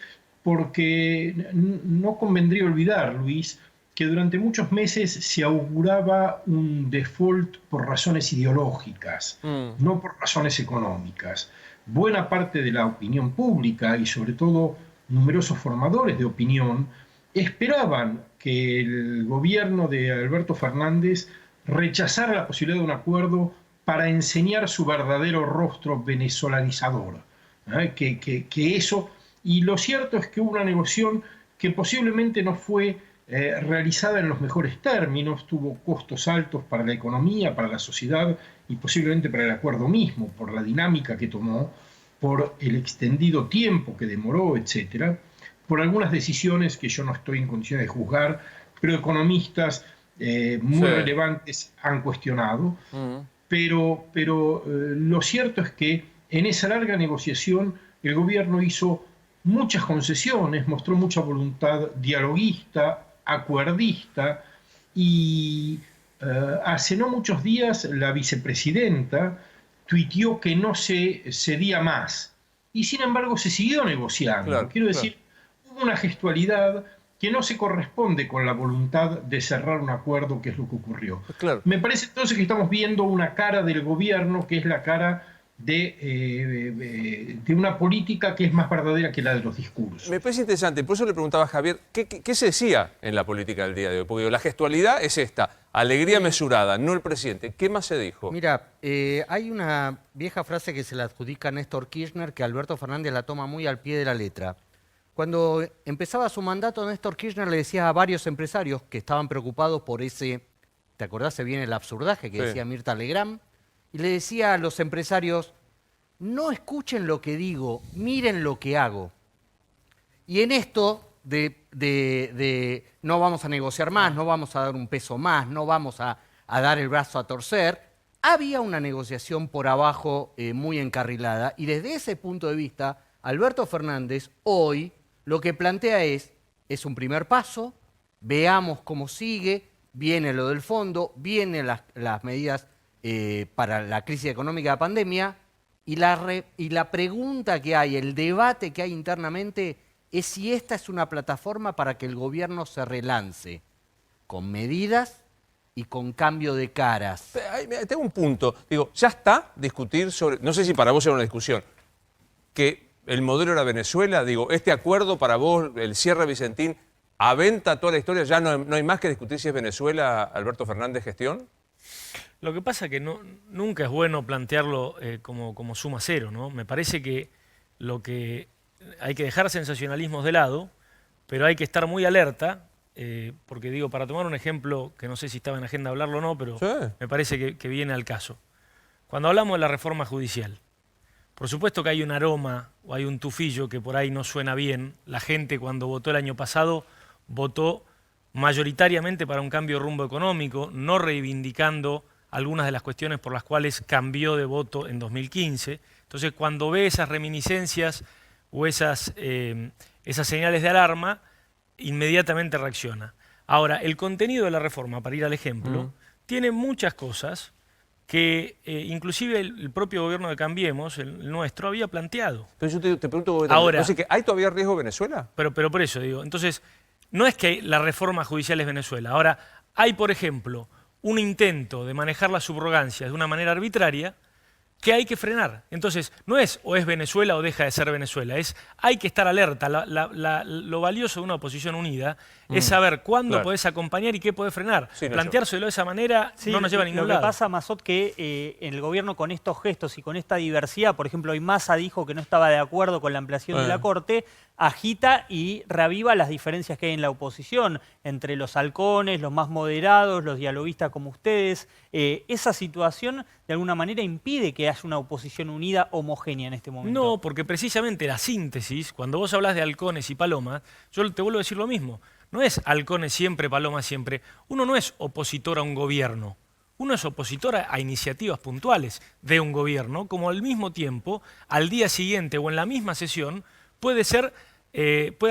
porque no convendría olvidar, Luis, que durante muchos meses se auguraba un default por razones ideológicas, no por razones económicas. Buena parte de la opinión pública y sobre todo numerosos formadores de opinión esperaban que el gobierno de Alberto Fernández rechazara la posibilidad de un acuerdo para enseñar su verdadero rostro venezolanizador. Que eso, y lo cierto es que hubo una negociación que posiblemente no fue realizada en los mejores términos, tuvo costos altos para la economía, para la sociedad y posiblemente para el acuerdo mismo, por la dinámica que tomó, por el extendido tiempo que demoró, etcétera, por algunas decisiones que yo no estoy en condiciones de juzgar, pero economistas muy relevantes han cuestionado. Pero lo cierto es que en esa larga negociación el gobierno hizo muchas concesiones, mostró mucha voluntad dialoguista, acuerdista, y hace no muchos días la vicepresidenta tuiteó que no se cedía más, y sin embargo se siguió negociando. Claro, Quiero decir, hubo una gestualidad que no se corresponde con la voluntad de cerrar un acuerdo, que es lo que ocurrió. Claro. Me parece entonces que estamos viendo una cara del gobierno que es la cara de una política que es más verdadera que la de los discursos. Me parece interesante, por eso le preguntaba a Javier, ¿qué se decía en la política del día de hoy? Porque digo, la gestualidad es esta, alegría mesurada, no el presidente. ¿Qué más se dijo? Mira, hay una vieja frase que se le adjudica a Néstor Kirchner que Alberto Fernández la toma muy al pie de la letra. Cuando empezaba su mandato, Néstor Kirchner le decía a varios empresarios que estaban preocupados por ese, ¿te acordás? Se viene el absurdaje que decía Mirta Legrand, y le decía a los empresarios, no escuchen lo que digo, miren lo que hago. Y en esto de no vamos a negociar más, no vamos a dar un peso más, no vamos a dar el brazo a torcer, había una negociación por abajo muy encarrilada, y desde ese punto de vista, Alberto Fernández hoy lo que plantea es un primer paso, veamos cómo sigue, viene lo del fondo, vienen las medidas para la crisis económica de la pandemia, y la pregunta que hay, el debate que hay internamente es si esta es una plataforma para que el gobierno se relance con medidas y con cambio de caras. Tengo un punto. Digo, ya está discutir sobre, no sé si para vos era una discusión, que el modelo era Venezuela. Digo, este acuerdo para vos, el cierre Vicentín, aventa toda la historia, ya no hay más que discutir si es Venezuela, Alberto Fernández gestión. Lo que pasa es que nunca es bueno plantearlo como suma cero, ¿no? Me parece que hay que dejar sensacionalismos de lado, pero hay que estar muy alerta porque digo, para tomar un ejemplo que no sé si estaba en agenda hablarlo o no, pero Sí. me parece que viene al caso. Cuando hablamos de la reforma judicial, por supuesto que hay un aroma o hay un tufillo que por ahí no suena bien. La gente cuando votó el año pasado votó mayoritariamente para un cambio de rumbo económico, no reivindicando algunas de las cuestiones por las cuales cambió de voto en 2015. Entonces, cuando ve esas reminiscencias o esas señales de alarma, inmediatamente reacciona. Ahora, el contenido de la reforma, para ir al ejemplo, tiene muchas cosas que inclusive el propio gobierno de Cambiemos, el nuestro, había planteado. Entonces yo te pregunto, Ahora- ¿que ¿hay todavía riesgo Venezuela? Pero por eso digo, entonces, no es que la reforma judicial es Venezuela. Ahora, hay, por ejemplo, un intento de manejar las subrogancias de una manera arbitraria que hay que frenar. Entonces, no es o es Venezuela o deja de ser Venezuela, hay que estar alerta. Lo valioso de una oposición unida es saber cuándo Claro. podés acompañar y qué podés frenar. Sí, Nacho. Planteárselo de esa manera Sí, no nos lleva a ningún lo lado. que pasa, Mazot, que en el gobierno con estos gestos y con esta diversidad, por ejemplo, hoy Massa dijo que no estaba de acuerdo con la ampliación de la Corte, agita y reaviva las diferencias que hay en la oposición, entre los halcones, los más moderados, los dialoguistas como ustedes. Esa situación, de alguna manera, impide que haya una oposición unida homogénea en este momento. No, porque precisamente la síntesis, cuando vos hablas de halcones y palomas, yo te vuelvo a decir lo mismo. No es halcones siempre, palomas siempre. Uno no es opositor a un gobierno. Uno es opositor a iniciativas puntuales de un gobierno, como al mismo tiempo, al día siguiente o en la misma sesión, puede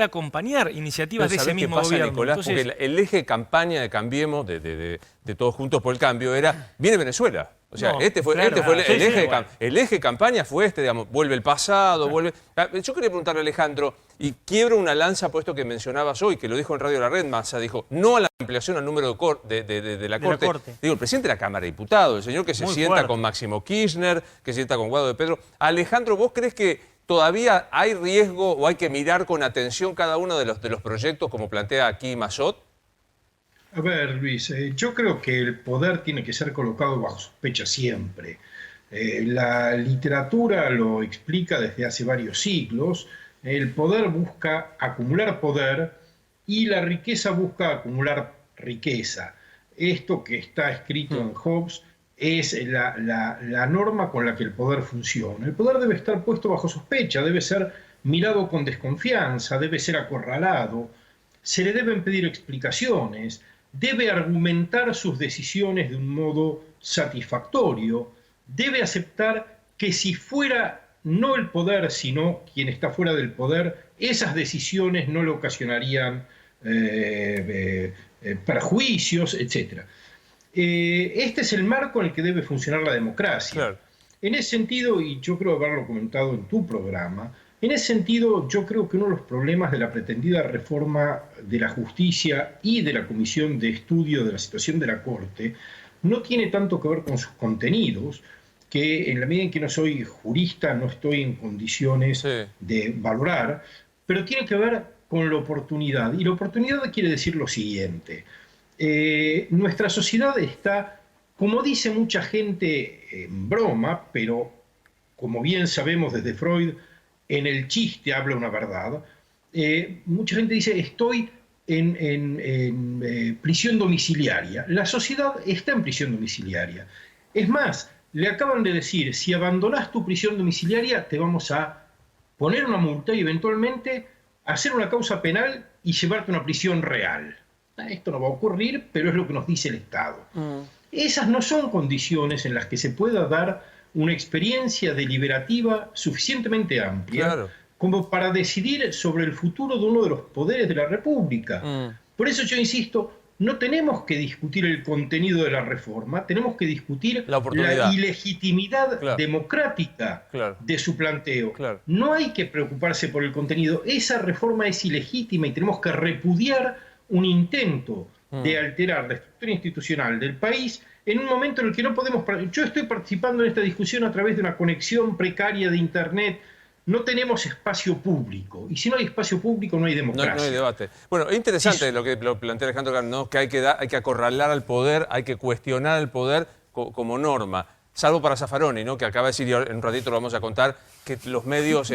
acompañar iniciativas de ese ¿Sabés qué mismo pasa, gobierno. Nicolás? Entonces, Porque el eje de campaña de Cambiemos, de Todos Juntos por el Cambio, era, viene Venezuela. O sea, No, este fue claro, el sí, eje sí, el eje de campaña fue este, digamos, vuelve el pasado, vuelve... Yo quería preguntarle a Alejandro, y quiebro una lanza por esto que mencionabas hoy, que lo dijo en Radio La Red, Massa, dijo, no a la ampliación al número de la Corte. Digo, el presidente de la Cámara de Diputados, el señor que se Muy sienta fuerte. con Máximo Kirchner, que se sienta con Guado de Pedro. Alejandro, ¿vos crees que todavía hay riesgo o hay que mirar con atención cada uno de los proyectos, como plantea aquí Mazot? A ver, Luis, yo creo que el poder tiene que ser colocado bajo sospecha siempre. La literatura lo explica desde hace varios siglos. El poder busca acumular poder y la riqueza busca acumular riqueza. Esto que está escrito en Hobbes es la norma con la que el poder funciona. El poder debe estar puesto bajo sospecha, debe ser mirado con desconfianza, debe ser acorralado, se le deben pedir explicaciones, debe argumentar sus decisiones de un modo satisfactorio, debe aceptar que si fuera no el poder, sino quien está fuera del poder, esas decisiones no le ocasionarían perjuicios, etc. Este es el marco en el que debe funcionar la democracia. Claro. En ese sentido, y yo creo haberlo comentado en tu programa, en ese sentido yo creo que uno de los problemas de la pretendida reforma de la justicia y de la Comisión de Estudio de la Situación de la Corte no tiene tanto que ver con sus contenidos, que en la medida en que no soy jurista no estoy en condiciones de valorar, pero tiene que ver con la oportunidad. Y la oportunidad quiere decir lo siguiente. Nuestra sociedad está, como dice mucha gente en broma, pero como bien sabemos desde Freud, en el chiste habla una verdad. Mucha gente dice, estoy en prisión domiciliaria. La sociedad está en prisión domiciliaria. Es más, le acaban de decir, si abandonás tu prisión domiciliaria, te vamos a poner una multa y eventualmente hacer una causa penal y llevarte a una prisión real. Esto no va a ocurrir, pero es lo que nos dice el Estado. Esas no son condiciones en las que se pueda dar una experiencia deliberativa suficientemente amplia como para decidir sobre el futuro de uno de los poderes de la República. Por eso yo insisto, no tenemos que discutir el contenido de la reforma, tenemos que discutir la ilegitimidad democrática de su planteo. No hay que preocuparse por el contenido. Esa reforma es ilegítima y tenemos que repudiar un intento de alterar la estructura institucional del país en un momento en el que no podemos... Yo estoy participando en esta discusión a través de una conexión precaria de Internet. No tenemos espacio público. Y si no hay espacio público, no hay democracia. No hay debate. Bueno, es interesante lo que plantea Alejandro Carlos, ¿no? Que hay que acorralar al poder, hay que cuestionar el poder como norma. salvo para Zaffaroni, ¿no? Que acaba de decir, y en un ratito lo vamos a contar, que los medios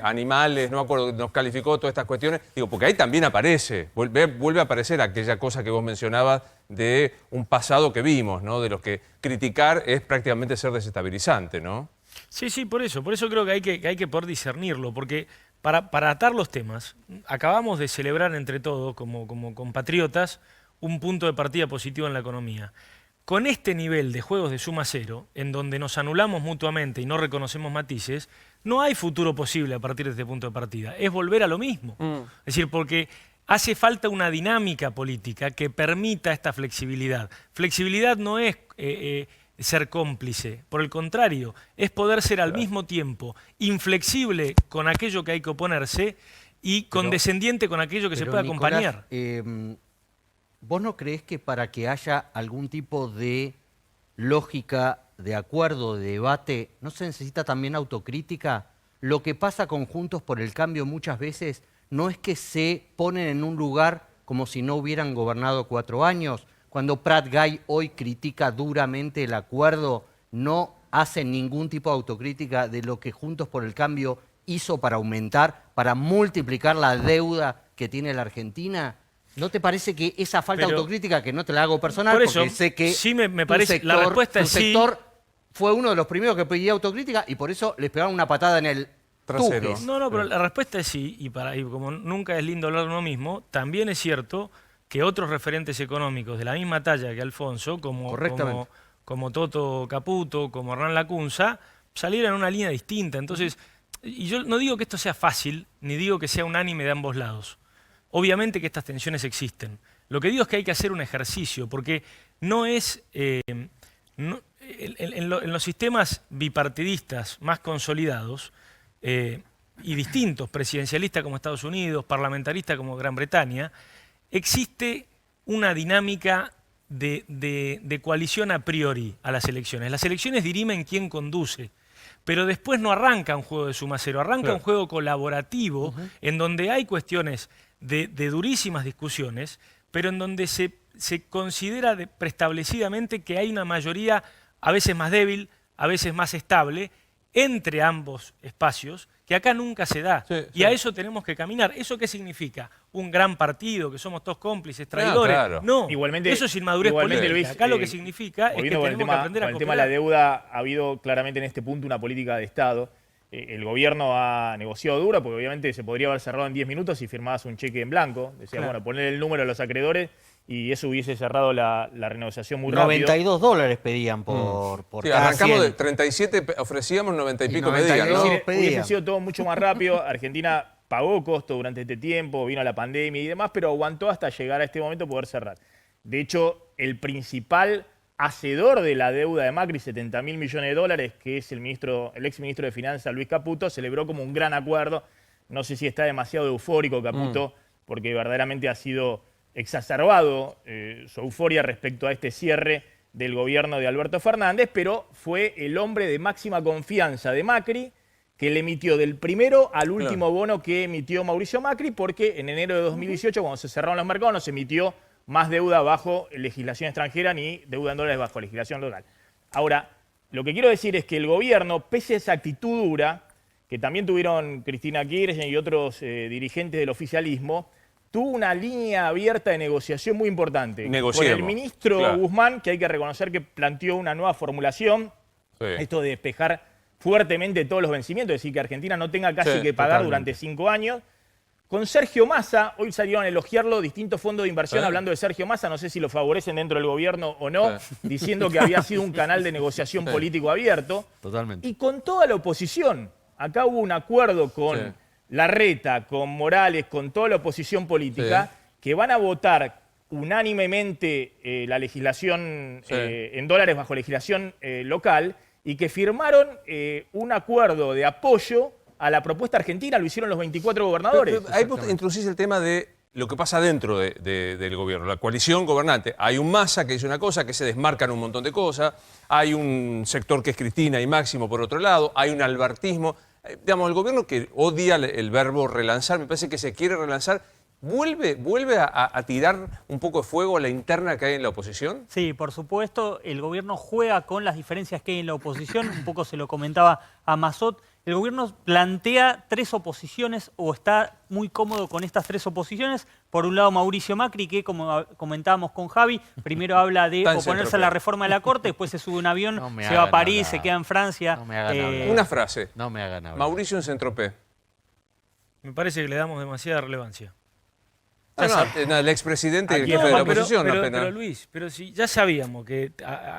animales, no me acuerdo, nos calificó todas estas cuestiones. Digo, porque ahí también aparece, vuelve a aparecer aquella cosa que vos mencionabas de un pasado que vimos, ¿no? De los que criticar es prácticamente ser desestabilizante, ¿no? Sí, sí, por eso creo que hay que poder discernirlo, porque para atar los temas, acabamos de celebrar entre todos, como compatriotas, un punto de partida positivo en la economía. Con este nivel de juegos de suma cero, en donde nos anulamos mutuamente y no reconocemos matices, no hay futuro posible a partir de este punto de partida. Es volver a lo mismo. Es decir, porque hace falta una dinámica política que permita esta flexibilidad. Flexibilidad no es ser cómplice, por el contrario, es poder ser al mismo tiempo inflexible con aquello que hay que oponerse y condescendiente con aquello que se puede acompañar. ¿Vos no creés que para que haya algún tipo de lógica, de acuerdo, de debate, no se necesita también autocrítica? Lo que pasa con Juntos por el Cambio muchas veces no es que se ponen en un lugar como si no hubieran gobernado 4 años. Cuando Prat Gay hoy critica duramente el acuerdo, no hace ningún tipo de autocrítica de lo que Juntos por el Cambio hizo para aumentar, para multiplicar la deuda que tiene la Argentina. ¿No te parece que esa falta de autocrítica, que no te la hago personal, por eso, porque sé que sí me parece, la respuesta es sí. Tu sector fue uno de los primeros que pedía autocrítica y por eso les pegaron una patada en el trasero? No, pero la respuesta es sí, y como nunca es lindo hablar de uno mismo, también es cierto que otros referentes económicos de la misma talla que Alfonso, como Toto Caputo, como Hernán Lacunza, salieron en una línea distinta. Entonces, y yo no digo que esto sea fácil, ni digo que sea unánime de ambos lados. Obviamente que estas tensiones existen. Lo que digo es que hay que hacer un ejercicio, porque no es... en los sistemas bipartidistas más consolidados y distintos, presidencialistas como Estados Unidos, parlamentaristas como Gran Bretaña, existe una dinámica de coalición a priori a las elecciones. Las elecciones dirimen quién conduce, pero después no arranca un juego de suma cero, arranca un juego colaborativo en donde hay cuestiones de durísimas discusiones, pero en donde se considera preestablecidamente que hay una mayoría a veces más débil, a veces más estable, entre ambos espacios, que acá nunca se da. Y a eso tenemos que caminar. ¿Eso qué significa? Un gran partido, que somos todos cómplices, traidores. Claro. No, igualmente, eso es inmadurez política. Luis, acá lo que significa es que tenemos que aprender a el tema de la deuda, ha habido claramente en este punto una política de Estado. El gobierno ha negociado duro, porque obviamente se podría haber cerrado en 10 minutos si firmabas un cheque en blanco. Decía, bueno, poner el número a los acreedores y eso hubiese cerrado la renegociación muy rápido. $92 pedían por cada arrancamos 100. de 37, ofrecíamos 90 y pico pedían, ¿no? Hubiese sido todo mucho más rápido. Argentina pagó costo durante este tiempo, vino la pandemia y demás, pero aguantó hasta llegar a este momento poder cerrar. De hecho, el principal hacedor de la deuda de Macri, 70.000 millones de dólares, que es el ex ministro de Finanzas, Luis Caputo, celebró como un gran acuerdo. No sé si está demasiado eufórico Caputo, porque verdaderamente ha sido exacerbado su euforia respecto a este cierre del gobierno de Alberto Fernández, pero fue el hombre de máxima confianza de Macri, que le emitió del primero al último bono que emitió Mauricio Macri, porque en enero de 2018, cuando se cerraron los mercados, no se emitió más deuda bajo legislación extranjera ni deuda en dólares bajo legislación local. Ahora, lo que quiero decir es que el gobierno, pese a esa actitud dura, que también tuvieron Cristina Kirchner y otros dirigentes del oficialismo, tuvo una línea abierta de negociación muy importante. Con el ministro Guzmán, que hay que reconocer que planteó una nueva formulación, esto de despejar fuertemente todos los vencimientos, es decir, que Argentina no tenga casi que pagar durante 5 años. Con Sergio Massa, hoy salieron a elogiarlo distintos fondos de inversión hablando de Sergio Massa, no sé si lo favorecen dentro del gobierno o no, diciendo que había sido un canal de negociación político abierto. Totalmente. Y con toda la oposición. Acá hubo un acuerdo con Larreta, con Morales, con toda la oposición política, que van a votar unánimemente la legislación en dólares bajo legislación local y que firmaron un acuerdo de apoyo a la propuesta argentina, lo hicieron los 24 gobernadores. Pero ahí vos introducís el tema de lo que pasa dentro del gobierno, la coalición gobernante. Hay un Massa que dice una cosa, que se desmarcan un montón de cosas, hay un sector que es Cristina y Máximo por otro lado, hay un albertismo. Digamos, el gobierno que odia el verbo relanzar, me parece que se quiere relanzar ¿Vuelve a tirar un poco de fuego a la interna que hay en la oposición? Sí, por supuesto, el gobierno juega con las diferencias que hay en la oposición, un poco se lo comentaba a Massot. El gobierno plantea 3 oposiciones o está muy cómodo con estas 3 oposiciones. Por un lado, Mauricio Macri, que como comentábamos con Javi, primero habla de oponerse a la reforma de la Corte, después se sube a un avión, se va a París, se queda en Francia. No me hagan hablar. Una frase. No me hagan hablar. Mauricio en Saint-Tropez. Me parece que le damos demasiada relevancia. El expresidente y el No, jefe de la pero- oposición. pero, apenas. pero, Luis, pero si ya sabíamos que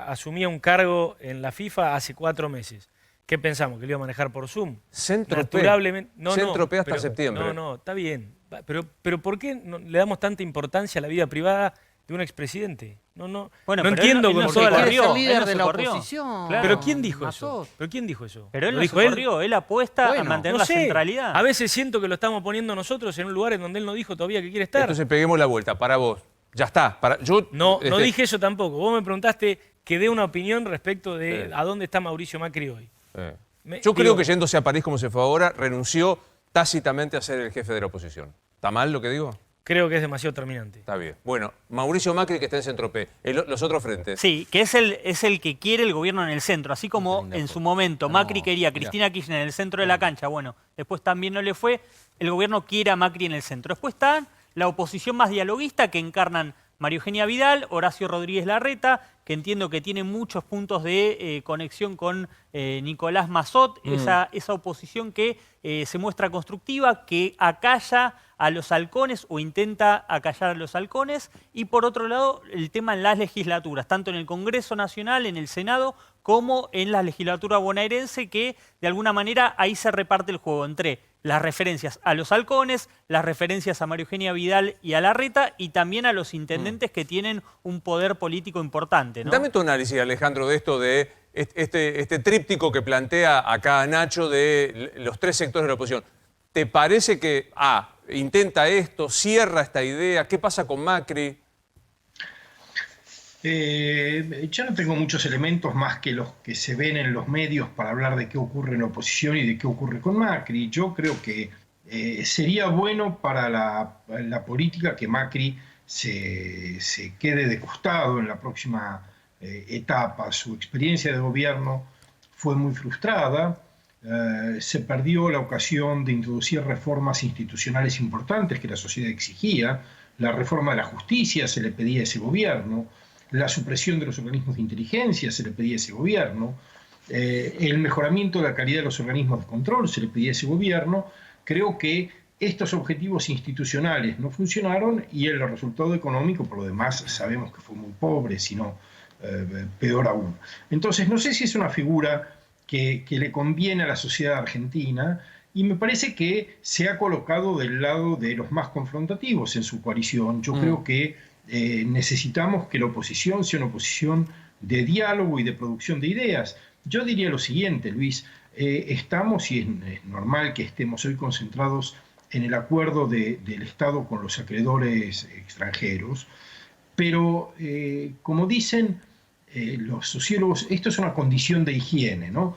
asumía un cargo en la FIFA hace 4 meses, ¿qué pensamos? ¿Que lo iba a manejar por Zoom? Saint-Tropez. Naturalmente. Saint-Tropez hasta pero- septiembre. No, está bien. Pero ¿por qué le damos tanta importancia a la vida privada de un expresidente? Bueno, no pero entiendo él no con se toda la... corrió. Quiere ser él líder no de se la corrió. oposición. Claro. ¿Pero quién dijo Massot. eso? ¿Pero quién dijo eso? Pero él ¿Lo no dijo se él? corrió, él apuesta a Bueno, mantener No la sé. centralidad. A veces siento que lo estamos poniendo nosotros en un lugar en donde él no dijo todavía que quiere estar. Entonces peguemos la vuelta. Para vos. Ya está. No dije eso tampoco. Vos me preguntaste que dé una opinión respecto de a dónde está Mauricio Macri hoy. Yo creo que yéndose a París como se fue ahora, renunció tácitamente a ser el jefe de la oposición. ¿Está mal lo que digo? Creo que es demasiado terminante. Está bien. Bueno, Mauricio Macri que está en Saint-Tropez. Los otros frentes. Sí, que es el que quiere el gobierno en el centro, así como en su momento Macri quería a Cristina Kirchner en el centro de la cancha, bueno, después también no le fue, el gobierno quiere a Macri en el centro. Después está la oposición más dialoguista que encarnan María Eugenia Vidal, Horacio Rodríguez Larreta, que entiendo que tiene muchos puntos de conexión con Nicolás Massot, esa oposición que se muestra constructiva, que acalla a los halcones o intenta acallar a los halcones, y por otro lado el tema en las legislaturas, tanto en el Congreso Nacional, en el Senado, como en la legislatura bonaerense, que de alguna manera ahí se reparte el juego entre las referencias a los halcones, las referencias a María Eugenia Vidal y a Larreta, y también a los intendentes que tienen un poder político importante, ¿no? Dame tu análisis, Alejandro, de esto de este tríptico que plantea acá Nacho de los 3 sectores de la oposición. ¿Te parece que intenta esto, cierra esta idea? ¿Qué pasa con Macri? Yo no tengo muchos elementos más que los que se ven en los medios para hablar de qué ocurre en la oposición y de qué ocurre con Macri. Yo creo que sería bueno para la política que Macri se quede de costado en la próxima etapa. Su experiencia de gobierno fue muy frustrada. Se perdió la ocasión de introducir reformas institucionales importantes que la sociedad exigía. La reforma de la justicia se le pedía a ese gobierno. La supresión de los organismos de inteligencia se le pedía a ese gobierno, el mejoramiento de la calidad de los organismos de control se le pedía a ese gobierno. Creo que estos objetivos institucionales no funcionaron y el resultado económico, por lo demás, sabemos que fue muy pobre, sino peor aún. Entonces, no sé si es una figura que le conviene a la sociedad argentina, y me parece que se ha colocado del lado de los más confrontativos en su coalición. Yo creo que necesitamos que la oposición sea una oposición de diálogo y de producción de ideas. Yo diría lo siguiente, Luis, estamos, y es normal que estemos hoy concentrados en el acuerdo del Estado con los acreedores extranjeros, pero como dicen los sociólogos, esto es una condición de higiene, ¿no?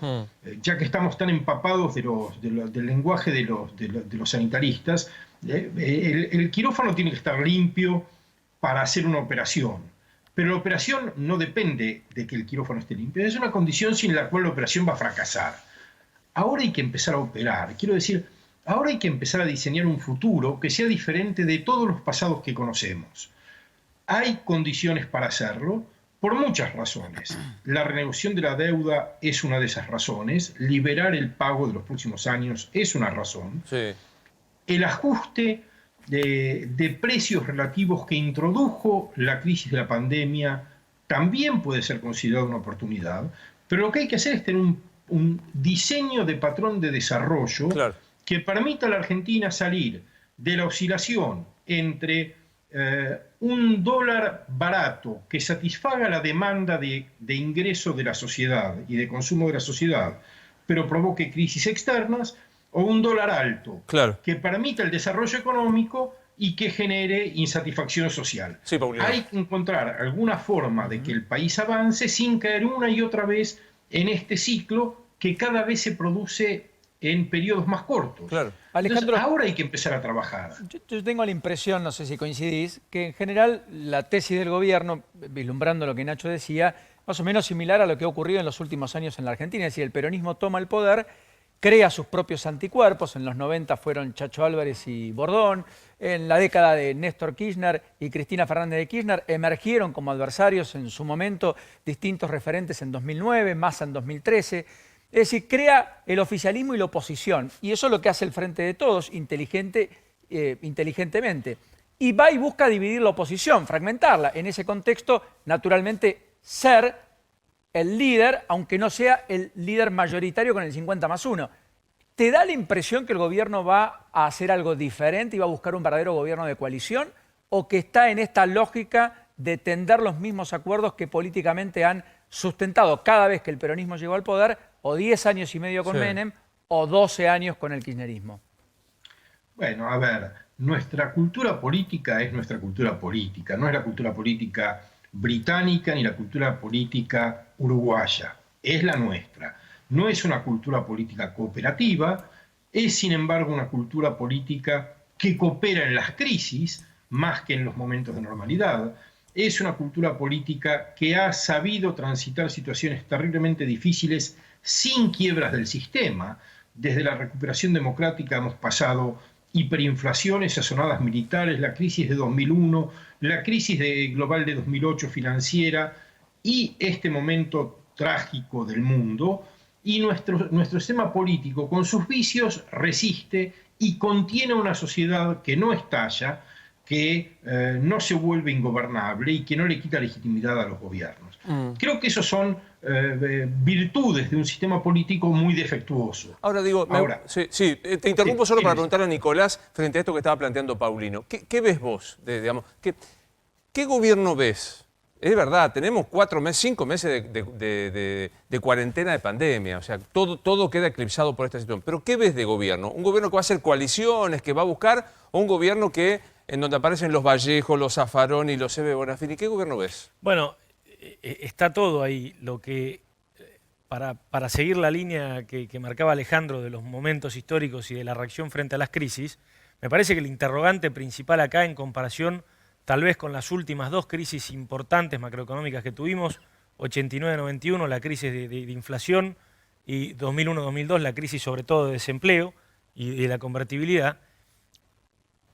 Ya que estamos tan empapados del lenguaje de los sanitaristas, el quirófano tiene que estar limpio para hacer una operación. Pero la operación no depende de que el quirófano esté limpio. Es una condición sin la cual la operación va a fracasar. Ahora hay que empezar a operar. Quiero decir, ahora hay que empezar a diseñar un futuro que sea diferente de todos los pasados que conocemos. Hay condiciones para hacerlo por muchas razones. La renegociación de la deuda es una de esas razones. Liberar el pago de los próximos años es una razón. Sí. El ajuste de precios relativos que introdujo la crisis de la pandemia también puede ser considerado una oportunidad, pero lo que hay que hacer es tener un diseño de patrón de desarrollo que permita a la Argentina salir de la oscilación entre un dólar barato que satisfaga la demanda de ingreso de la sociedad y de consumo de la sociedad, pero provoque crisis externas, o un dólar alto que permita el desarrollo económico y que genere insatisfacción social. Sí, hay que encontrar alguna forma de que el país avance sin caer una y otra vez en este ciclo que cada vez se produce en periodos más cortos. Claro. Alejandro, Entonces, ahora hay que empezar a trabajar. yo tengo la impresión, no sé si coincidís, que en general la tesis del gobierno, vislumbrando lo que Nacho decía, más o menos similar a lo que ha ocurrido en los últimos años en la Argentina. Es decir, el peronismo toma el poder, crea sus propios anticuerpos. En los 90 fueron Chacho Álvarez y Bordón. En la década de Néstor Kirchner y Cristina Fernández de Kirchner emergieron como adversarios en su momento distintos referentes en 2009, Massa en 2013. Es decir, crea el oficialismo y la oposición. Y eso es lo que hace el Frente de Todos inteligentemente. Y va y busca dividir la oposición, fragmentarla. En ese contexto, naturalmente, ser el líder, aunque no sea el líder mayoritario con el 50+1. ¿Te da la impresión que el gobierno va a hacer algo diferente y va a buscar un verdadero gobierno de coalición? ¿O que está en esta lógica de tender los mismos acuerdos que políticamente han sustentado cada vez que el peronismo llegó al poder, o 10 años y medio con Menem, o 12 años con el kirchnerismo? Bueno, a ver, nuestra cultura política es nuestra cultura política, no es la cultura política británica ni la cultura política uruguaya, es la nuestra. No es una cultura política cooperativa, es sin embargo una cultura política que coopera en las crisis más que en los momentos de normalidad. Es una cultura política que ha sabido transitar situaciones terriblemente difíciles sin quiebras del sistema. Desde la recuperación democrática hemos pasado hiperinflaciones, sazonadas militares, la crisis de 2001, la crisis global de 2008 financiera y este momento trágico del mundo. Y nuestro sistema político, con sus vicios, resiste y contiene una sociedad que no estalla, que no se vuelve ingobernable y que no le quita legitimidad a los gobiernos. Creo que esos son virtudes de un sistema político muy defectuoso. Ahora digo, te interrumpo solo para preguntarle a Nicolás frente a esto que estaba planteando Paulino. ¿Qué ves vos? ¿Qué gobierno ves? Es verdad, tenemos 5 meses de cuarentena de pandemia, o sea, todo queda eclipsado por esta situación. Pero ¿qué ves de gobierno? ¿Un gobierno que va a hacer coaliciones, que va a buscar, o un gobierno en donde aparecen los Vallejo, los Zaffaroni y los Eve Bonafini? ¿Qué gobierno ves? Bueno, está todo ahí. Lo que, para seguir la línea que marcaba Alejandro de los momentos históricos y de la reacción frente a las crisis, me parece que el interrogante principal acá en comparación tal vez con las últimas 2 crisis importantes macroeconómicas que tuvimos, 89-91, la crisis de inflación, y 2001-2002, la crisis sobre todo de desempleo y de la convertibilidad.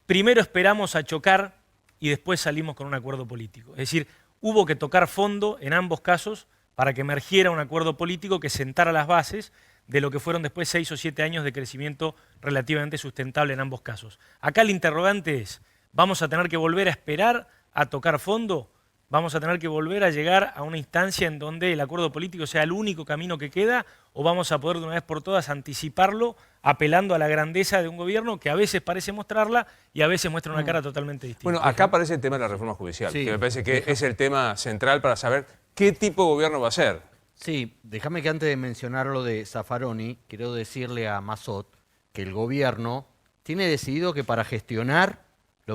Primero esperamos a chocar y después salimos con un acuerdo político. Es decir, hubo que tocar fondo en ambos casos para que emergiera un acuerdo político que sentara las bases de lo que fueron después 6 o 7 años de crecimiento relativamente sustentable en ambos casos. Acá el interrogante es, ¿vamos a tener que volver a esperar a tocar fondo? ¿Vamos a tener que volver a llegar a una instancia en donde el acuerdo político sea el único camino que queda? ¿O vamos a poder de una vez por todas anticiparlo apelando a la grandeza de un gobierno que a veces parece mostrarla y a veces muestra una cara totalmente distinta? Bueno, acá aparece el tema de la reforma judicial, que me parece que es el tema central para saber qué tipo de gobierno va a ser. Sí, déjame que antes de mencionar lo de Zaffaroni, quiero decirle a Massot que el gobierno tiene decidido que para gestionar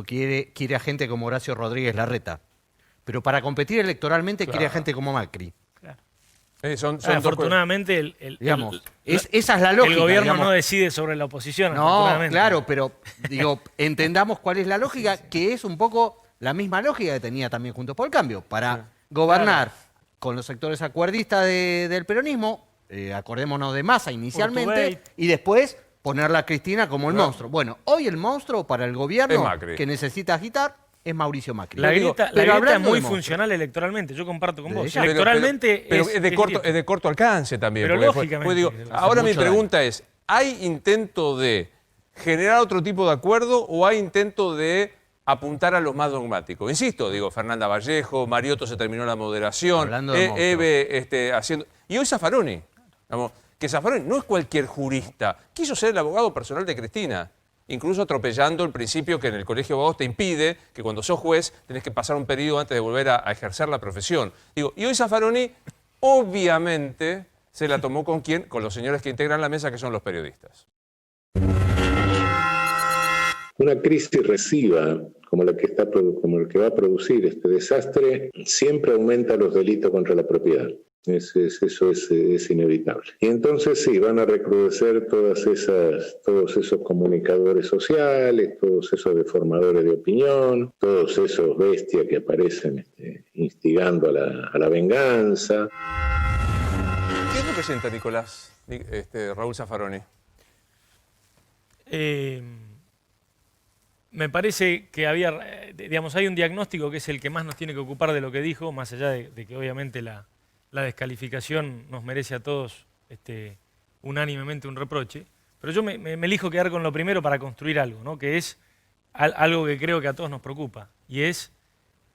quiere a gente como Horacio Rodríguez Larreta, pero para competir electoralmente quiere a gente como Macri. Claro. Afortunadamente, esa es la lógica. El gobierno no decide sobre la oposición. No, claro, pero entendamos cuál es la lógica, que es un poco la misma lógica que tenía también Juntos por el Cambio, para gobernar con los sectores acuerdistas del peronismo, acordémonos de Massa inicialmente, y después ponerla a Cristina como el monstruo. Bueno, hoy el monstruo para el gobierno que necesita agitar es Mauricio Macri. La grieta es muy funcional electoralmente, yo comparto con vos. Electoralmente pero es de corto alcance también. Pero lógicamente. Ahora mi pregunta es, ¿hay intento de generar otro tipo de acuerdo o hay intento de apuntar a los más dogmáticos? Insisto, Fernanda Vallejo, Mariotto se terminó la moderación, Eve haciendo... Y hoy Zaffaroni, que Zaffaroni no es cualquier jurista, quiso ser el abogado personal de Cristina, incluso atropellando el principio que en el Colegio de Abogados te impide que cuando sos juez tenés que pasar un periodo antes de volver a ejercer la profesión. Y hoy Zaffaroni obviamente se la tomó ¿con quién? Con los señores que integran la mesa, que son los periodistas. Una crisis recesiva como la que va a producir este desastre siempre aumenta los delitos contra la propiedad. Eso es inevitable. Y entonces sí, van a recrudecer todos esos comunicadores sociales, todos esos deformadores de opinión, todos esos bestias que aparecen instigando a la venganza. ¿Qué representa, Nicolás, Raúl Zaffaroni? Me parece que hay un diagnóstico que es el que más nos tiene que ocupar de lo que dijo, más allá de que obviamente la descalificación nos merece a todos unánimemente un reproche, pero yo me elijo quedar con lo primero para construir algo, ¿no? Que es algo que creo que a todos nos preocupa, y es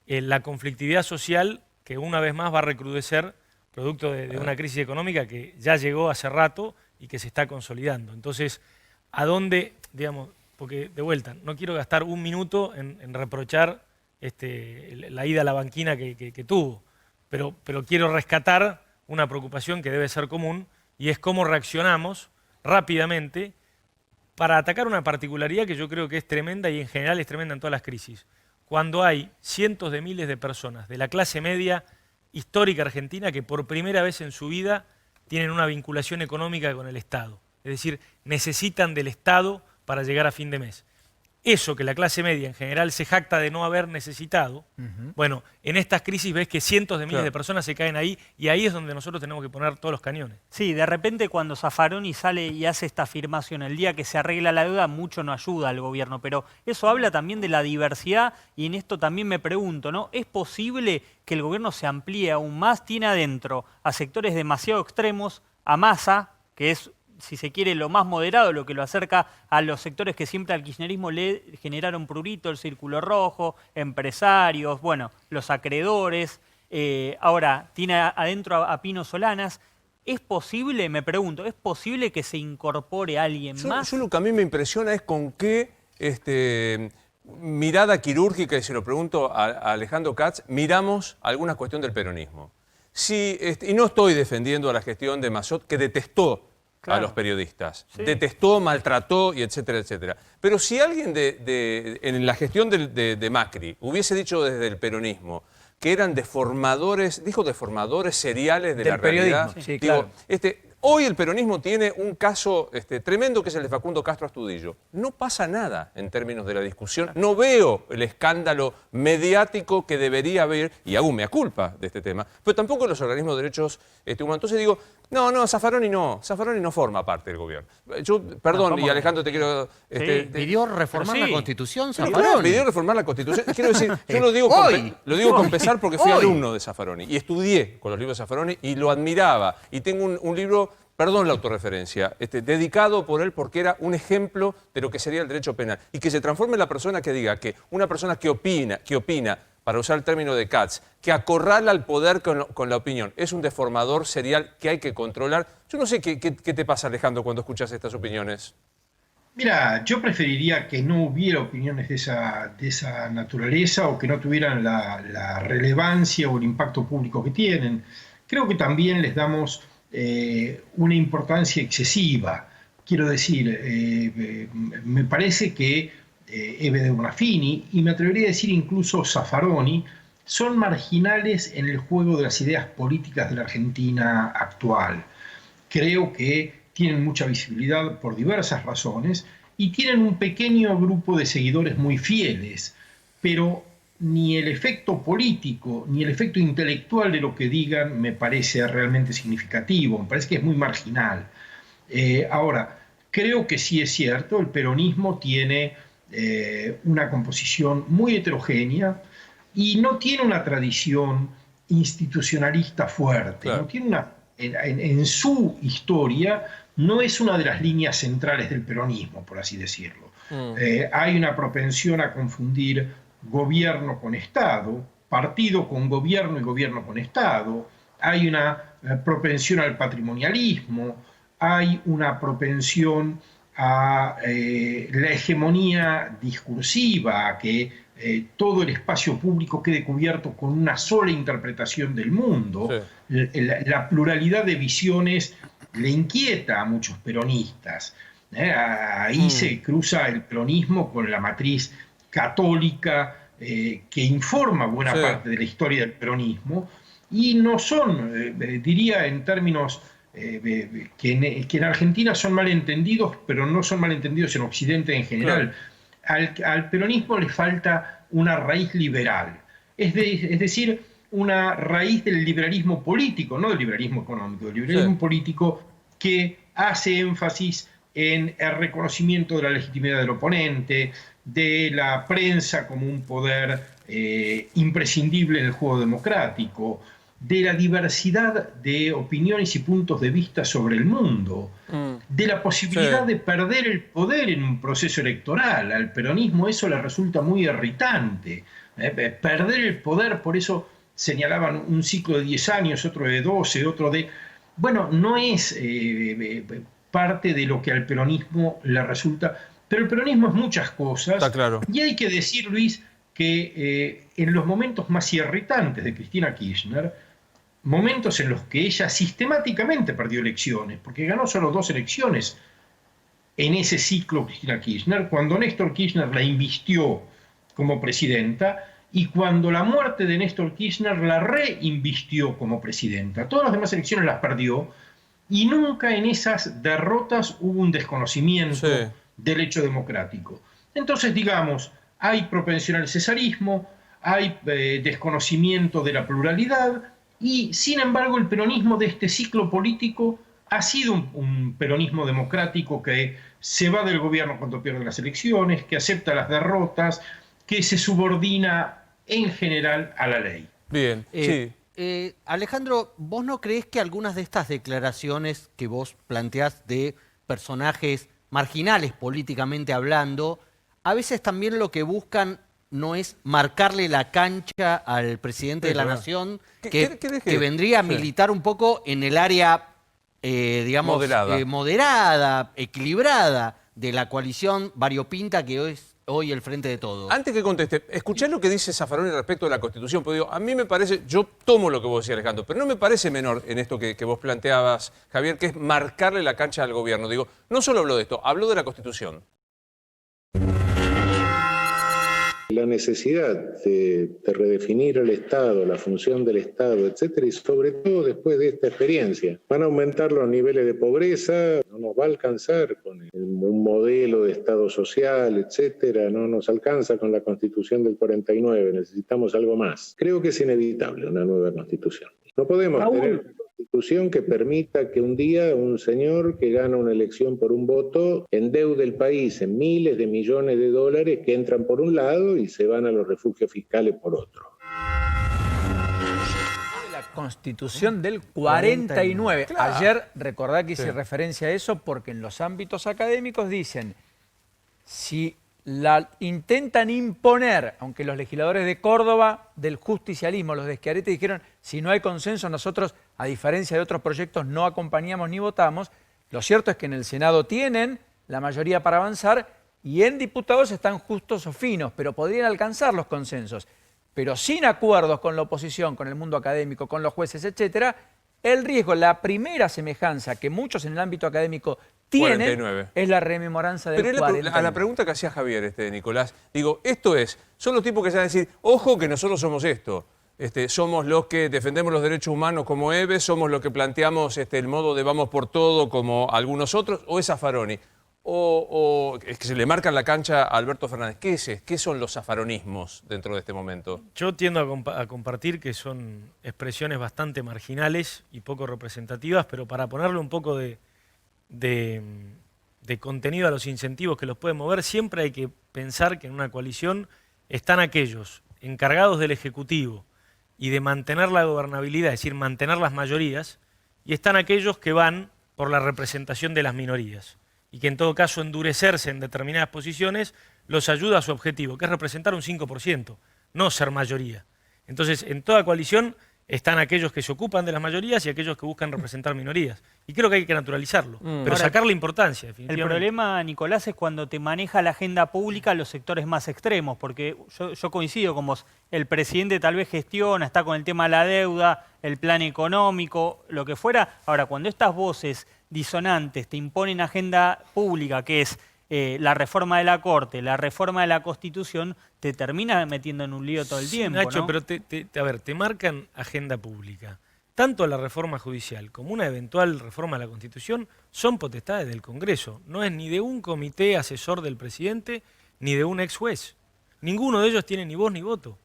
la conflictividad social que una vez más va a recrudecer producto de una crisis económica que ya llegó hace rato y que se está consolidando. Entonces, ¿a dónde, porque de vuelta, no quiero gastar un minuto en reprochar la ida a la banquina que tuvo, pero quiero rescatar una preocupación que debe ser común, y es cómo reaccionamos rápidamente para atacar una particularidad que yo creo que es tremenda y en general es tremenda en todas las crisis. Cuando hay cientos de miles de personas de la clase media histórica argentina que por primera vez en su vida tienen una vinculación económica con el Estado. Es decir, necesitan del Estado para llegar a fin de mes. Eso que la clase media en general se jacta de no haber necesitado, bueno, en estas crisis ves que cientos de miles de personas se caen ahí, y ahí es donde nosotros tenemos que poner todos los cañones. Sí, de repente cuando Zaffaroni sale y hace esta afirmación, el día que se arregla la deuda, mucho no ayuda al gobierno, pero eso habla también de la diversidad, y en esto también me pregunto, ¿no? ¿Es posible que el gobierno se amplíe aún más? Tiene adentro a sectores demasiado extremos, a Massa, que es, si se quiere, lo más moderado, lo que lo acerca a los sectores que siempre al kirchnerismo le generaron prurito, el Círculo Rojo, empresarios, bueno, los acreedores. Ahora, tiene adentro a Pino Solanas. ¿Es posible, me pregunto, es posible que se incorpore alguien más? Yo lo que a mí me impresiona es con qué mirada quirúrgica, y se lo pregunto a Alejandro Katz, miramos alguna cuestión del peronismo. Sí, y no estoy defendiendo a la gestión de Massot, que detestó a los periodistas. Sí. Detestó, maltrató y etcétera, etcétera. Pero si alguien en la gestión de Macri hubiese dicho desde el peronismo que eran deformadores, dijo deformadores seriales de la realidad. Sí, digo, claro. Hoy el peronismo tiene un caso tremendo que es el de Facundo Castro Astudillo. No pasa nada en términos de la discusión. No veo el escándalo mediático que debería haber, y hago mea culpa de este tema, pero tampoco los organismos de derechos humanos. Entonces digo, no, Zaffaroni no forma parte del gobierno. Yo, perdón, y Alejandro te quiero... ¿Pidió reformar la Constitución, Zaffaroni? Pidió reformar la Constitución. Quiero decir, yo lo digo con pesar porque fui alumno de Zaffaroni y estudié con los libros de Zaffaroni y lo admiraba. Y tengo un libro, perdón la autorreferencia, dedicado por él porque era un ejemplo de lo que sería el derecho penal. Y que se transforme en la persona que diga que una persona que opina, para usar el término de Katz, que acorrala al poder con la opinión, es un deformador serial que hay que controlar. Yo no sé qué te pasa, Alejandro, cuando escuchas estas opiniones. Mira, yo preferiría que no hubiera opiniones de esa naturaleza o que no tuvieran la relevancia o el impacto público que tienen. Creo que también les damos una importancia excesiva. Quiero decir, me parece que Eve de Bernafini, y me atrevería a decir incluso Zaffaroni, son marginales en el juego de las ideas políticas de la Argentina actual. Creo que tienen mucha visibilidad por diversas razones y tienen un pequeño grupo de seguidores muy fieles, pero ni el efecto político ni el efecto intelectual de lo que digan me parece realmente significativo, me parece que es muy marginal. Ahora, creo que sí es cierto, el peronismo tiene una composición muy heterogénea y no tiene una tradición institucionalista fuerte, claro. No tiene en su historia no es una de las líneas centrales del peronismo, por así decirlo. Hay una propensión a confundir gobierno con Estado, partido con gobierno y gobierno con Estado, hay una propensión al patrimonialismo, hay una propensión a la hegemonía discursiva, a que todo el espacio público quede cubierto con una sola interpretación del mundo. Sí. La pluralidad de visiones le inquieta a muchos peronistas. Ahí se cruza el peronismo con la matriz católica que informa buena parte de la historia del peronismo. y no son, diría en términos que en Argentina son malentendidos, pero no son malentendidos en Occidente en general. Al peronismo le falta una raíz liberal, es decir, una raíz del liberalismo político, no del liberalismo económico, del liberalismo político que hace énfasis en el reconocimiento de la legitimidad del oponente, de la prensa como un poder imprescindible en el juego democrático, de la diversidad de opiniones y puntos de vista sobre el mundo, de la posibilidad de perder el poder en un proceso electoral. Al peronismo eso le resulta muy irritante. Perder el poder, por eso señalaban un ciclo de 10 años, otro de 12, otro de... Bueno, no es parte de lo que al peronismo le resulta... Pero el peronismo es muchas cosas. Está claro. Y hay que decir, Luis, que en los momentos más irritantes de Cristina Kirchner, momentos en los que ella sistemáticamente perdió elecciones, porque ganó solo 2 elecciones en ese ciclo Cristina Kirchner, cuando Néstor Kirchner la invistió como presidenta y cuando la muerte de Néstor Kirchner la reinvistió como presidenta. Todas las demás elecciones las perdió y nunca en esas derrotas hubo un desconocimiento del hecho democrático. Entonces, digamos, hay propensión al cesarismo, hay desconocimiento de la pluralidad y, sin embargo, el peronismo de este ciclo político ha sido un peronismo democrático que se va del gobierno cuando pierde las elecciones, que acepta las derrotas, que se subordina en general a la ley. Bien, Alejandro, ¿vos no creés que algunas de estas declaraciones que vos planteás de personajes marginales políticamente hablando, a veces también lo que buscan no es marcarle la cancha al presidente de la nación, que vendría a militar un poco en el área, digamos, moderada, equilibrada de la coalición variopinta que es hoy el Frente de Todos? Antes que conteste, escuché lo que dice Zaffaroni respecto de la Constitución, pero digo, a mí me parece, yo tomo lo que vos decías, Alejandro, pero no me parece menor en esto que vos planteabas, Javier, que es marcarle la cancha al gobierno. Digo, no solo habló de esto, habló de la Constitución. La necesidad de redefinir el Estado, la función del Estado, etcétera, y sobre todo después de esta experiencia. Van a aumentar los niveles de pobreza, no nos va a alcanzar con un modelo de Estado social, etcétera, no nos alcanza con la Constitución del 49, necesitamos algo más. Creo que es inevitable una nueva Constitución. No podemos tener una Constitución que permita que un día un señor que gana una elección por un voto endeude el país en miles de millones de dólares que entran por un lado y se van a los refugios fiscales por otro. La Constitución del 49. Claro. Ayer recordá que hice referencia a eso porque en los ámbitos académicos dicen, si la intentan imponer, aunque los legisladores de Córdoba del justicialismo, los de Schiaretti, dijeron, si no hay consenso nosotros, a diferencia de otros proyectos, no acompañamos ni votamos. Lo cierto es que en el Senado tienen la mayoría para avanzar y en diputados están justos o finos, pero podrían alcanzar los consensos. Pero sin acuerdos con la oposición, con el mundo académico, con los jueces, etcétera, el riesgo, la primera semejanza que muchos en el ámbito académico tienen 49. es la rememoranza del 49. A la pregunta que hacía Javier, Nicolás, digo, son los tipos que se van a decir, ojo que nosotros somos esto. Somos los que defendemos los derechos humanos como EVE, somos los que planteamos el modo de vamos por todo como algunos otros, o es Zaffaroni, o es que se le marcan la cancha a Alberto Fernández. ¿Qué son los zaffaronismos dentro de este momento? Yo tiendo a compartir que son expresiones bastante marginales y poco representativas, pero para ponerle un poco de contenido a los incentivos que los pueden mover, siempre hay que pensar que en una coalición están aquellos encargados del Ejecutivo y de mantener la gobernabilidad, es decir, mantener las mayorías, y están aquellos que van por la representación de las minorías, y que en todo caso endurecerse en determinadas posiciones los ayuda a su objetivo, que es representar un 5%, no ser mayoría. Entonces, en toda coalición están aquellos que se ocupan de las mayorías y aquellos que buscan representar minorías. Y creo que hay que naturalizarlo, pero Ahora, sacarle importancia, definitivamente. El problema, Nicolás, es cuando te maneja la agenda pública los sectores más extremos, porque yo coincido con vos, el presidente tal vez gestiona, está con el tema de la deuda, el plan económico, lo que fuera. Ahora, cuando estas voces disonantes te imponen agenda pública, que es la reforma de la Corte, la reforma de la Constitución, te termina metiendo en un lío todo el tiempo, Nacho, ¿no? pero a ver, te marcan agenda pública. Tanto la reforma judicial como una eventual reforma de la Constitución son potestades del Congreso. No es ni de un comité asesor del presidente ni de un ex juez. Ninguno de ellos tiene ni voz ni voto.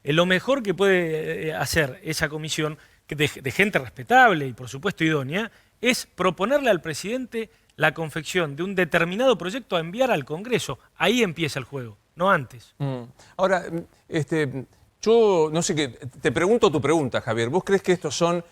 Lo mejor que puede hacer esa comisión, de gente respetable y por supuesto idónea, es proponerle al presidente la confección de un determinado proyecto a enviar al Congreso. Ahí empieza el juego, no antes. Ahora, yo no sé qué, te pregunto tu pregunta, Javier. ¿Vos crees que estos son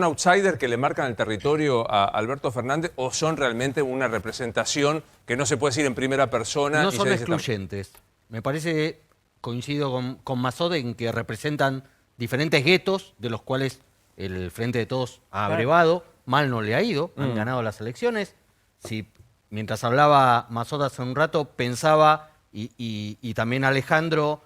outsiders que le marcan el territorio a Alberto Fernández o son realmente una representación que no se puede decir en primera persona? No y son se dice excluyentes. Me parece, coincido con Mazot en que representan diferentes guetos de los cuales el Frente de Todos ha abrevado. Mal no le ha ido, han ganado las elecciones. Si, mientras hablaba Mazot hace un rato, pensaba, y también Alejandro,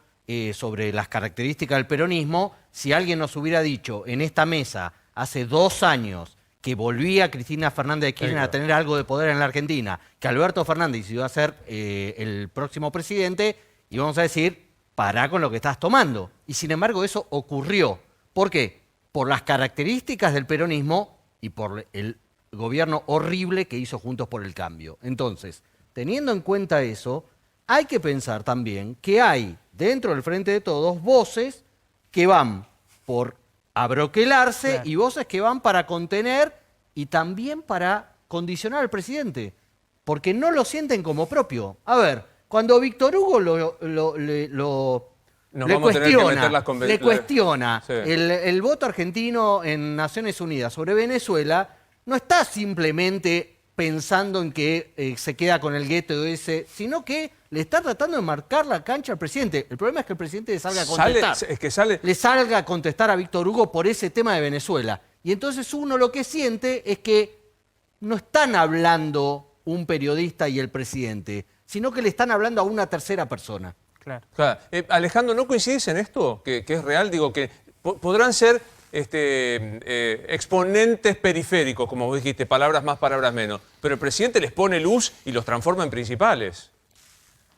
sobre las características del peronismo, si alguien nos hubiera dicho en esta mesa hace 2 años que volvía Cristina Fernández de Kirchner a tener algo de poder en la Argentina, que Alberto Fernández iba a ser el próximo presidente, íbamos a decir, pará con lo que estás tomando. Y sin embargo eso ocurrió. ¿Por qué? Por las características del peronismo y por el gobierno horrible que hizo Juntos por el Cambio. Entonces, teniendo en cuenta eso, hay que pensar también que hay dentro del Frente de Todos voces que van por abroquelarse y voces que van para contener y también para condicionar al presidente, porque no lo sienten como propio. A ver, cuando Víctor Hugo le cuestiona Sí. el voto argentino en Naciones Unidas sobre Venezuela, no está simplemente pensando en que se queda con el gueto ese, sino que le está tratando de marcar la cancha al presidente. El problema es que el presidente le salga a contestar. Le salga a contestar a Víctor Hugo por ese tema de Venezuela. Y entonces uno lo que siente es que no están hablando un periodista y el presidente, sino que le están hablando a una tercera persona. Claro. Alejandro, ¿no coincidís en esto? Que es real, digo, que podrán ser exponentes periféricos, como vos dijiste, palabras más, palabras menos, pero el presidente les pone luz y los transforma en principales.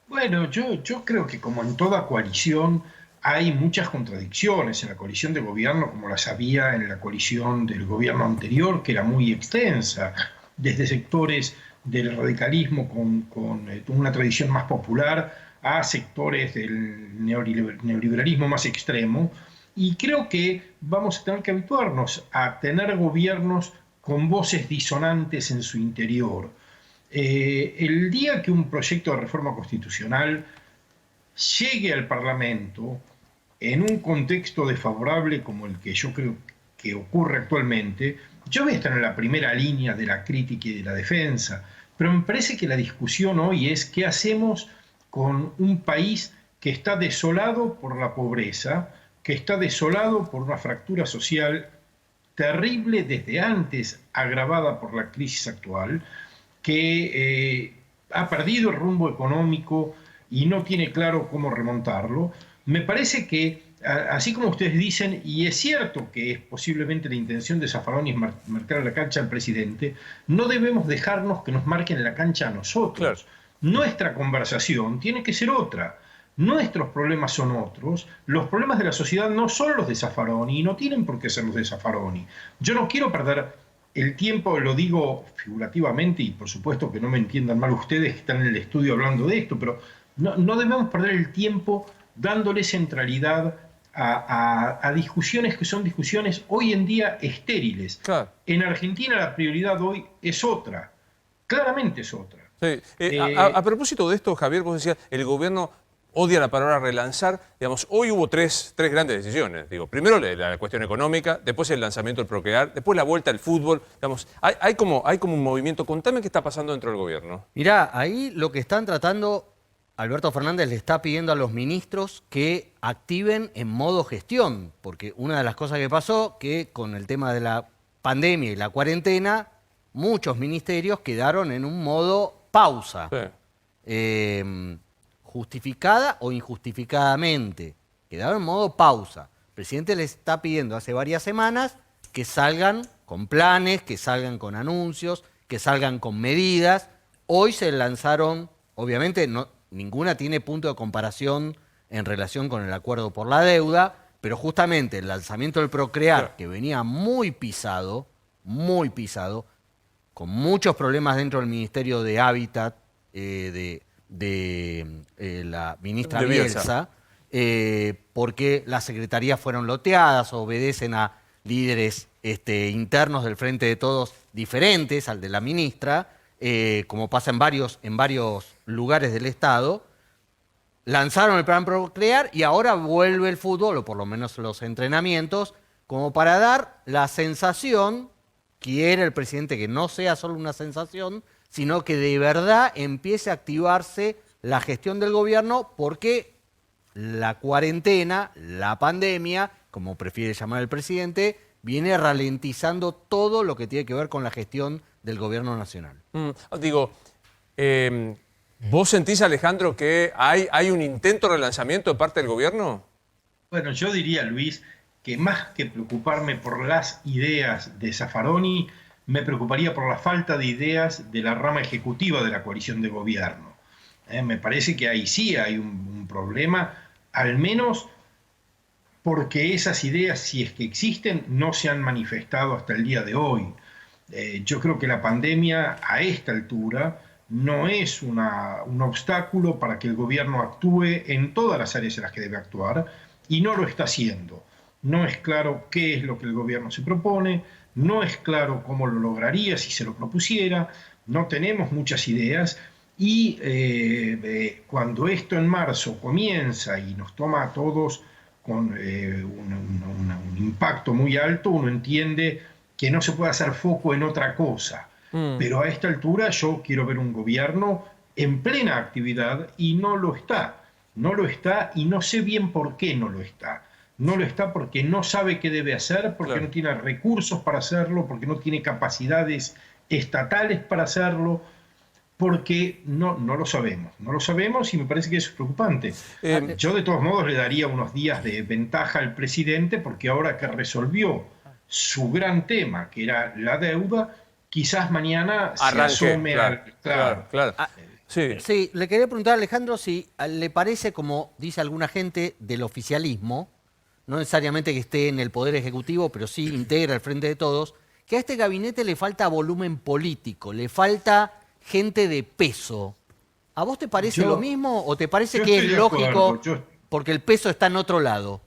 Bueno, yo creo que como en toda coalición hay muchas contradicciones en la coalición de gobierno, como las había en la coalición del gobierno anterior, que era muy extensa, desde sectores del radicalismo con una tradición más popular a sectores del neoliberalismo más extremo. Y creo que vamos a tener que habituarnos a tener gobiernos con voces disonantes en su interior. El día que un proyecto de reforma constitucional llegue al Parlamento en un contexto desfavorable como el que yo creo que ocurre actualmente, yo voy a estar en la primera línea de la crítica y de la defensa, pero me parece que la discusión hoy es qué hacemos con un país que está desolado por la pobreza, que está desolado por una fractura social terrible desde antes, agravada por la crisis actual, que ha perdido el rumbo económico y no tiene claro cómo remontarlo. Me parece que, así como ustedes dicen, y es cierto que es posiblemente la intención de Zaffaroni es marcar la cancha al presidente, no debemos dejarnos que nos marquen la cancha a nosotros. Claro. Nuestra conversación tiene que ser otra. Nuestros problemas son otros. Los problemas de la sociedad no son los de Zaffaroni y no tienen por qué ser los de Zaffaroni. Yo no quiero perder el tiempo, lo digo figurativamente, y por supuesto que no me entiendan mal ustedes que están en el estudio hablando de esto, pero no debemos perder el tiempo dándole centralidad a discusiones que son discusiones hoy en día estériles. Claro. En Argentina la prioridad hoy es otra, claramente es otra. Sí. A propósito de esto, Javier, vos decías, el gobierno odia la palabra relanzar. Digamos, hoy hubo tres grandes decisiones. Digo, primero la cuestión económica, después el lanzamiento del Procrear, después la vuelta al fútbol. Digamos, hay como un movimiento. Contame qué está pasando dentro del gobierno. Mirá, ahí lo que están tratando, Alberto Fernández le está pidiendo a los ministros que activen en modo gestión, porque una de las cosas que pasó, que con el tema de la pandemia y la cuarentena, muchos ministerios quedaron en un modo pausa. Sí. Justificada o injustificadamente, quedaron en modo pausa. El presidente les está pidiendo hace varias semanas que salgan con planes, que salgan con anuncios, que salgan con medidas, Hoy se lanzaron, obviamente ninguna tiene punto de comparación en relación con el acuerdo por la deuda, pero justamente el lanzamiento del Procrear, que venía muy pisado, con muchos problemas dentro del Ministerio de Hábitat, de la ministra De Bielsa, porque las secretarías fueron loteadas, obedecen a líderes internos del Frente de Todos diferentes al de la ministra, como pasa en varios lugares del Estado. Lanzaron el plan Procrear y ahora vuelve el fútbol, o por lo menos los entrenamientos, como para dar la sensación, quiere el presidente que no sea solo una sensación, sino que de verdad empiece a activarse la gestión del gobierno, porque la cuarentena, la pandemia, como prefiere llamar el presidente, viene ralentizando todo lo que tiene que ver con la gestión del gobierno nacional. ¿Vos sentís, Alejandro, que hay un intento de relanzamiento de parte del gobierno? Bueno, yo diría, Luis, que más que preocuparme por las ideas de Zaffaroni, me preocuparía por la falta de ideas de la rama ejecutiva de la coalición de gobierno. Me parece que ahí sí hay un problema, al menos porque esas ideas, si es que existen, no se han manifestado hasta el día de hoy. Yo creo que la pandemia a esta altura no es un obstáculo para que el gobierno actúe en todas las áreas en las que debe actuar, y no lo está haciendo. No es claro qué es lo que el gobierno se propone, no es claro cómo lo lograría si se lo propusiera, no tenemos muchas ideas, y cuando esto en marzo comienza y nos toma a todos con un impacto muy alto, uno entiende que no se puede hacer foco en otra cosa. Pero a esta altura yo quiero ver un gobierno en plena actividad y no lo está. No lo está y no sé bien por qué no lo está. No lo está porque no sabe qué debe hacer, porque no tiene recursos para hacerlo, porque no tiene capacidades estatales para hacerlo, porque no lo sabemos. No lo sabemos y me parece que eso es preocupante. Yo de todos modos le daría unos días de ventaja al presidente, porque ahora que resolvió su gran tema, que era la deuda, quizás mañana se asome claro. Sí, le quería preguntar a Alejandro si le parece, como dice alguna gente del oficialismo, no necesariamente que esté en el Poder Ejecutivo, pero sí integra el Frente de Todos, que a este gabinete le falta volumen político, le falta gente de peso. ¿A vos te parece lo mismo o te parece que es lógico porque el peso está en otro lado?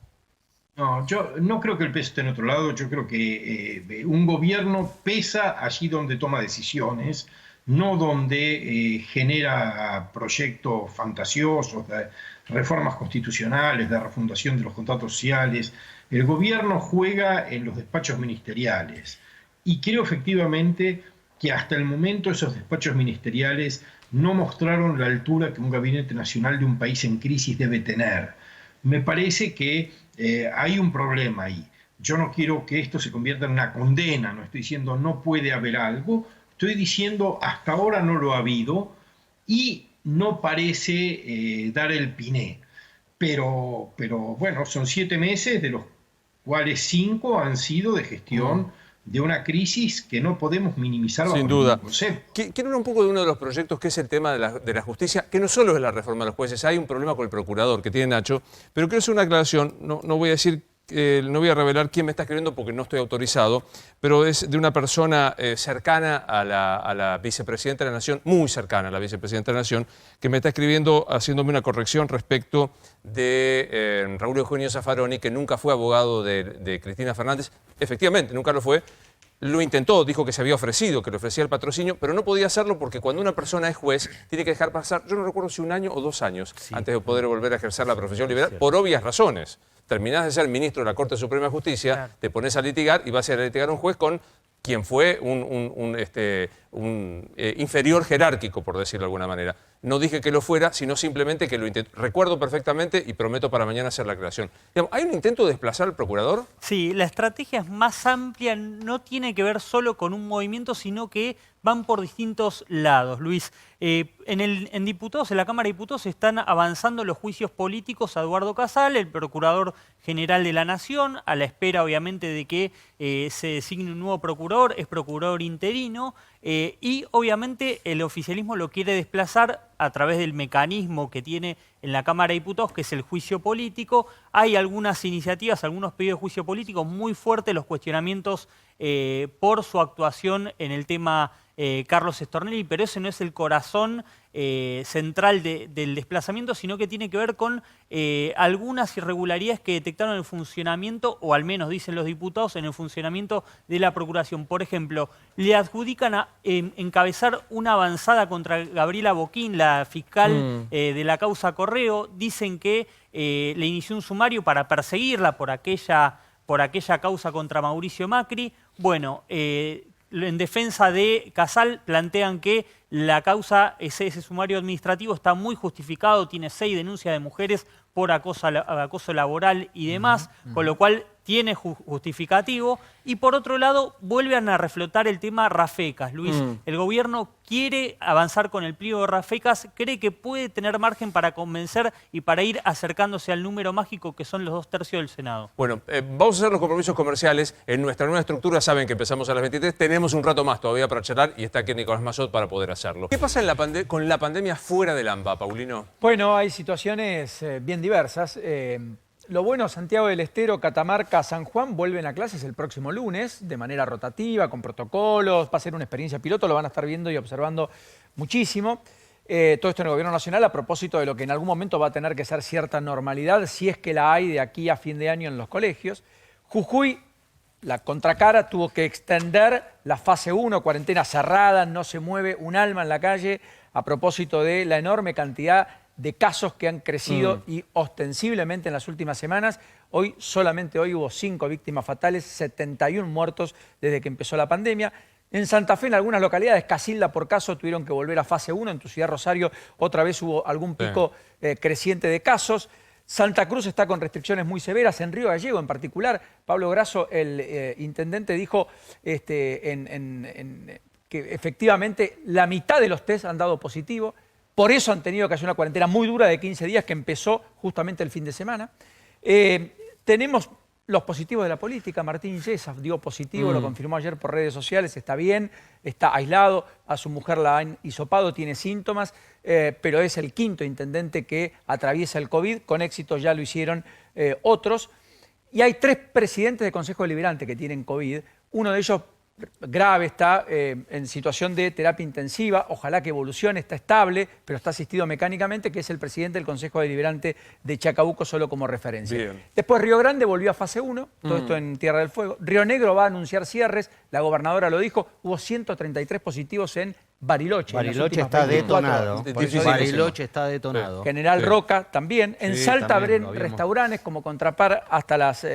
No, yo no creo que el peso esté en otro lado. Yo creo que un gobierno pesa allí donde toma decisiones, no donde genera proyectos fantasiosos de reformas constitucionales, de refundación de los contratos sociales. El gobierno juega en los despachos ministeriales y creo efectivamente que hasta el momento esos despachos ministeriales no mostraron la altura que un gabinete nacional de un país en crisis debe tener. Me parece que hay un problema ahí. Yo no quiero que esto se convierta en una condena, no estoy diciendo no puede haber algo, estoy diciendo hasta ahora no lo ha habido y no parece dar el piné. Pero bueno, son 7 meses, de los cuales 5 han sido de gestión de una crisis que no podemos minimizar bajo sin duda. ningún concepto. Quiero hablar un poco de uno de los proyectos que es el tema de la justicia, que no solo es la reforma de los jueces, hay un problema con el procurador que tiene Nacho, pero quiero hacer una aclaración, no voy a decir, no voy a revelar quién me está escribiendo porque no estoy autorizado, pero es de una persona cercana a la vicepresidenta de la Nación, muy cercana a la vicepresidenta de la Nación, que me está escribiendo haciéndome una corrección respecto de Raúl Eugenio Zaffaroni, que nunca fue abogado de Cristina Fernández. Efectivamente, nunca lo fue. Lo intentó, dijo que se había ofrecido, que le ofrecía el patrocinio, pero no podía hacerlo porque cuando una persona es juez, tiene que dejar pasar, yo no recuerdo si 1 año o 2 años, antes de poder volver a ejercer la profesión liberal, por obvias razones. Terminás de ser ministro de la Corte Suprema de Justicia, te pones a litigar y vas a litigar a un juez con quien fue un inferior jerárquico, por decirlo de alguna manera. No dije que lo fuera, sino simplemente que lo intentó. Recuerdo perfectamente y prometo para mañana hacer la aclaración. Digamos, ¿hay un intento de desplazar al procurador? Sí, la estrategia es más amplia, no tiene que ver solo con un movimiento, sino que van por distintos lados, Luis. En diputados, en la Cámara de Diputados, están avanzando los juicios políticos a Eduardo Casal, el procurador General de la Nación, a la espera obviamente de que se designe un nuevo procurador, es procurador interino, y obviamente el oficialismo lo quiere desplazar a través del mecanismo que tiene en la Cámara de Diputados, que es el juicio político. Hay algunas iniciativas, algunos pedidos de juicio político muy fuertes, los cuestionamientos por su actuación en el tema Carlos Stornelli, pero ese no es el corazón central del desplazamiento, sino que tiene que ver con algunas irregularidades que detectaron en el funcionamiento, o al menos dicen los diputados, en el funcionamiento de la Procuración. Por ejemplo, le adjudican a encabezar una avanzada contra Gabriela Boquín, la fiscal de la causa Correo. Dicen que le inició un sumario para perseguirla por aquella causa contra Mauricio Macri. Bueno, en defensa de Casal plantean que la causa, ese sumario administrativo está muy justificado, tiene 6 denuncias de mujeres por acoso laboral y demás, con lo cual tiene justificativo. Y por otro lado, vuelven a reflotar el tema Rafecas. Luis, el gobierno quiere avanzar con el pliego de Rafecas, cree que puede tener margen para convencer y para ir acercándose al número mágico que son los 2/3 del Senado. Bueno, vamos a hacer los compromisos comerciales. En nuestra nueva estructura saben que empezamos a las 23. Tenemos un rato más todavía para charlar y está aquí Nicolás Massot para poder hacerlo. ¿Qué pasa con la pandemia fuera del AMBA, Paulino? Bueno, hay situaciones bien diversas. Lo bueno, Santiago del Estero, Catamarca, San Juan vuelven a clases el próximo lunes de manera rotativa, con protocolos. Va a ser una experiencia piloto, lo van a estar viendo y observando muchísimo. Todo esto en el Gobierno Nacional a propósito de lo que en algún momento va a tener que ser cierta normalidad, si es que la hay de aquí a fin de año en los colegios. Jujuy, la contracara, tuvo que extender la fase 1, cuarentena cerrada, no se mueve un alma en la calle, a propósito de la enorme cantidad de casos que han crecido y ostensiblemente en las últimas semanas. Solamente hoy hubo 5 víctimas fatales, 71 muertos desde que empezó la pandemia. En Santa Fe, en algunas localidades, Casilda por caso, tuvieron que volver a fase 1. En tu ciudad, Rosario, otra vez hubo algún pico creciente de casos. Santa Cruz está con restricciones muy severas, en Río Gallego en particular. Pablo Grasso, el intendente, dijo que efectivamente la mitad de los test han dado positivo. Por eso han tenido que hacer una cuarentena muy dura de 15 días que empezó justamente el fin de semana. Tenemos los positivos de la política. Martín Yesaf dio positivo, lo confirmó ayer por redes sociales, está bien, está aislado, a su mujer la han hisopado, tiene síntomas, pero es el 5º intendente que atraviesa el COVID, con éxito ya lo hicieron otros. Y hay 3 presidentes de Consejo Deliberante que tienen COVID, uno de ellos grave, está en situación de terapia intensiva, ojalá que evolucione, está estable, pero está asistido mecánicamente, que es el presidente del Consejo Deliberante de Chacabuco, solo como referencia. Bien. Después Río Grande volvió a fase 1, todo esto en Tierra del Fuego. Río Negro va a anunciar cierres, la gobernadora lo dijo, hubo 133 positivos en Bariloche. Bariloche está detonado. Bariloche está detonado. General Roca también. En Salta también, abren restaurantes como contrapar hasta las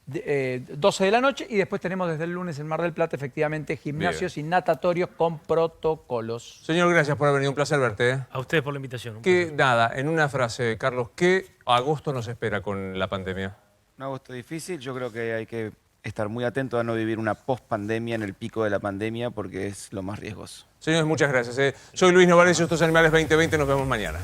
12 de la noche, y después tenemos desde el lunes en Mar del Plata efectivamente gimnasios y natatorios con protocolos. Señor, gracias por haber venido. Un placer verte. A ustedes por la invitación. Nada, en una frase, Carlos, ¿qué agosto nos espera con la pandemia? Un agosto difícil. Yo creo que hay que estar muy atento a no vivir una post-pandemia en el pico de la pandemia, porque es lo más riesgoso. Señores, muchas gracias. Soy Luis Novarecio, estos Animales 2020, nos vemos mañana.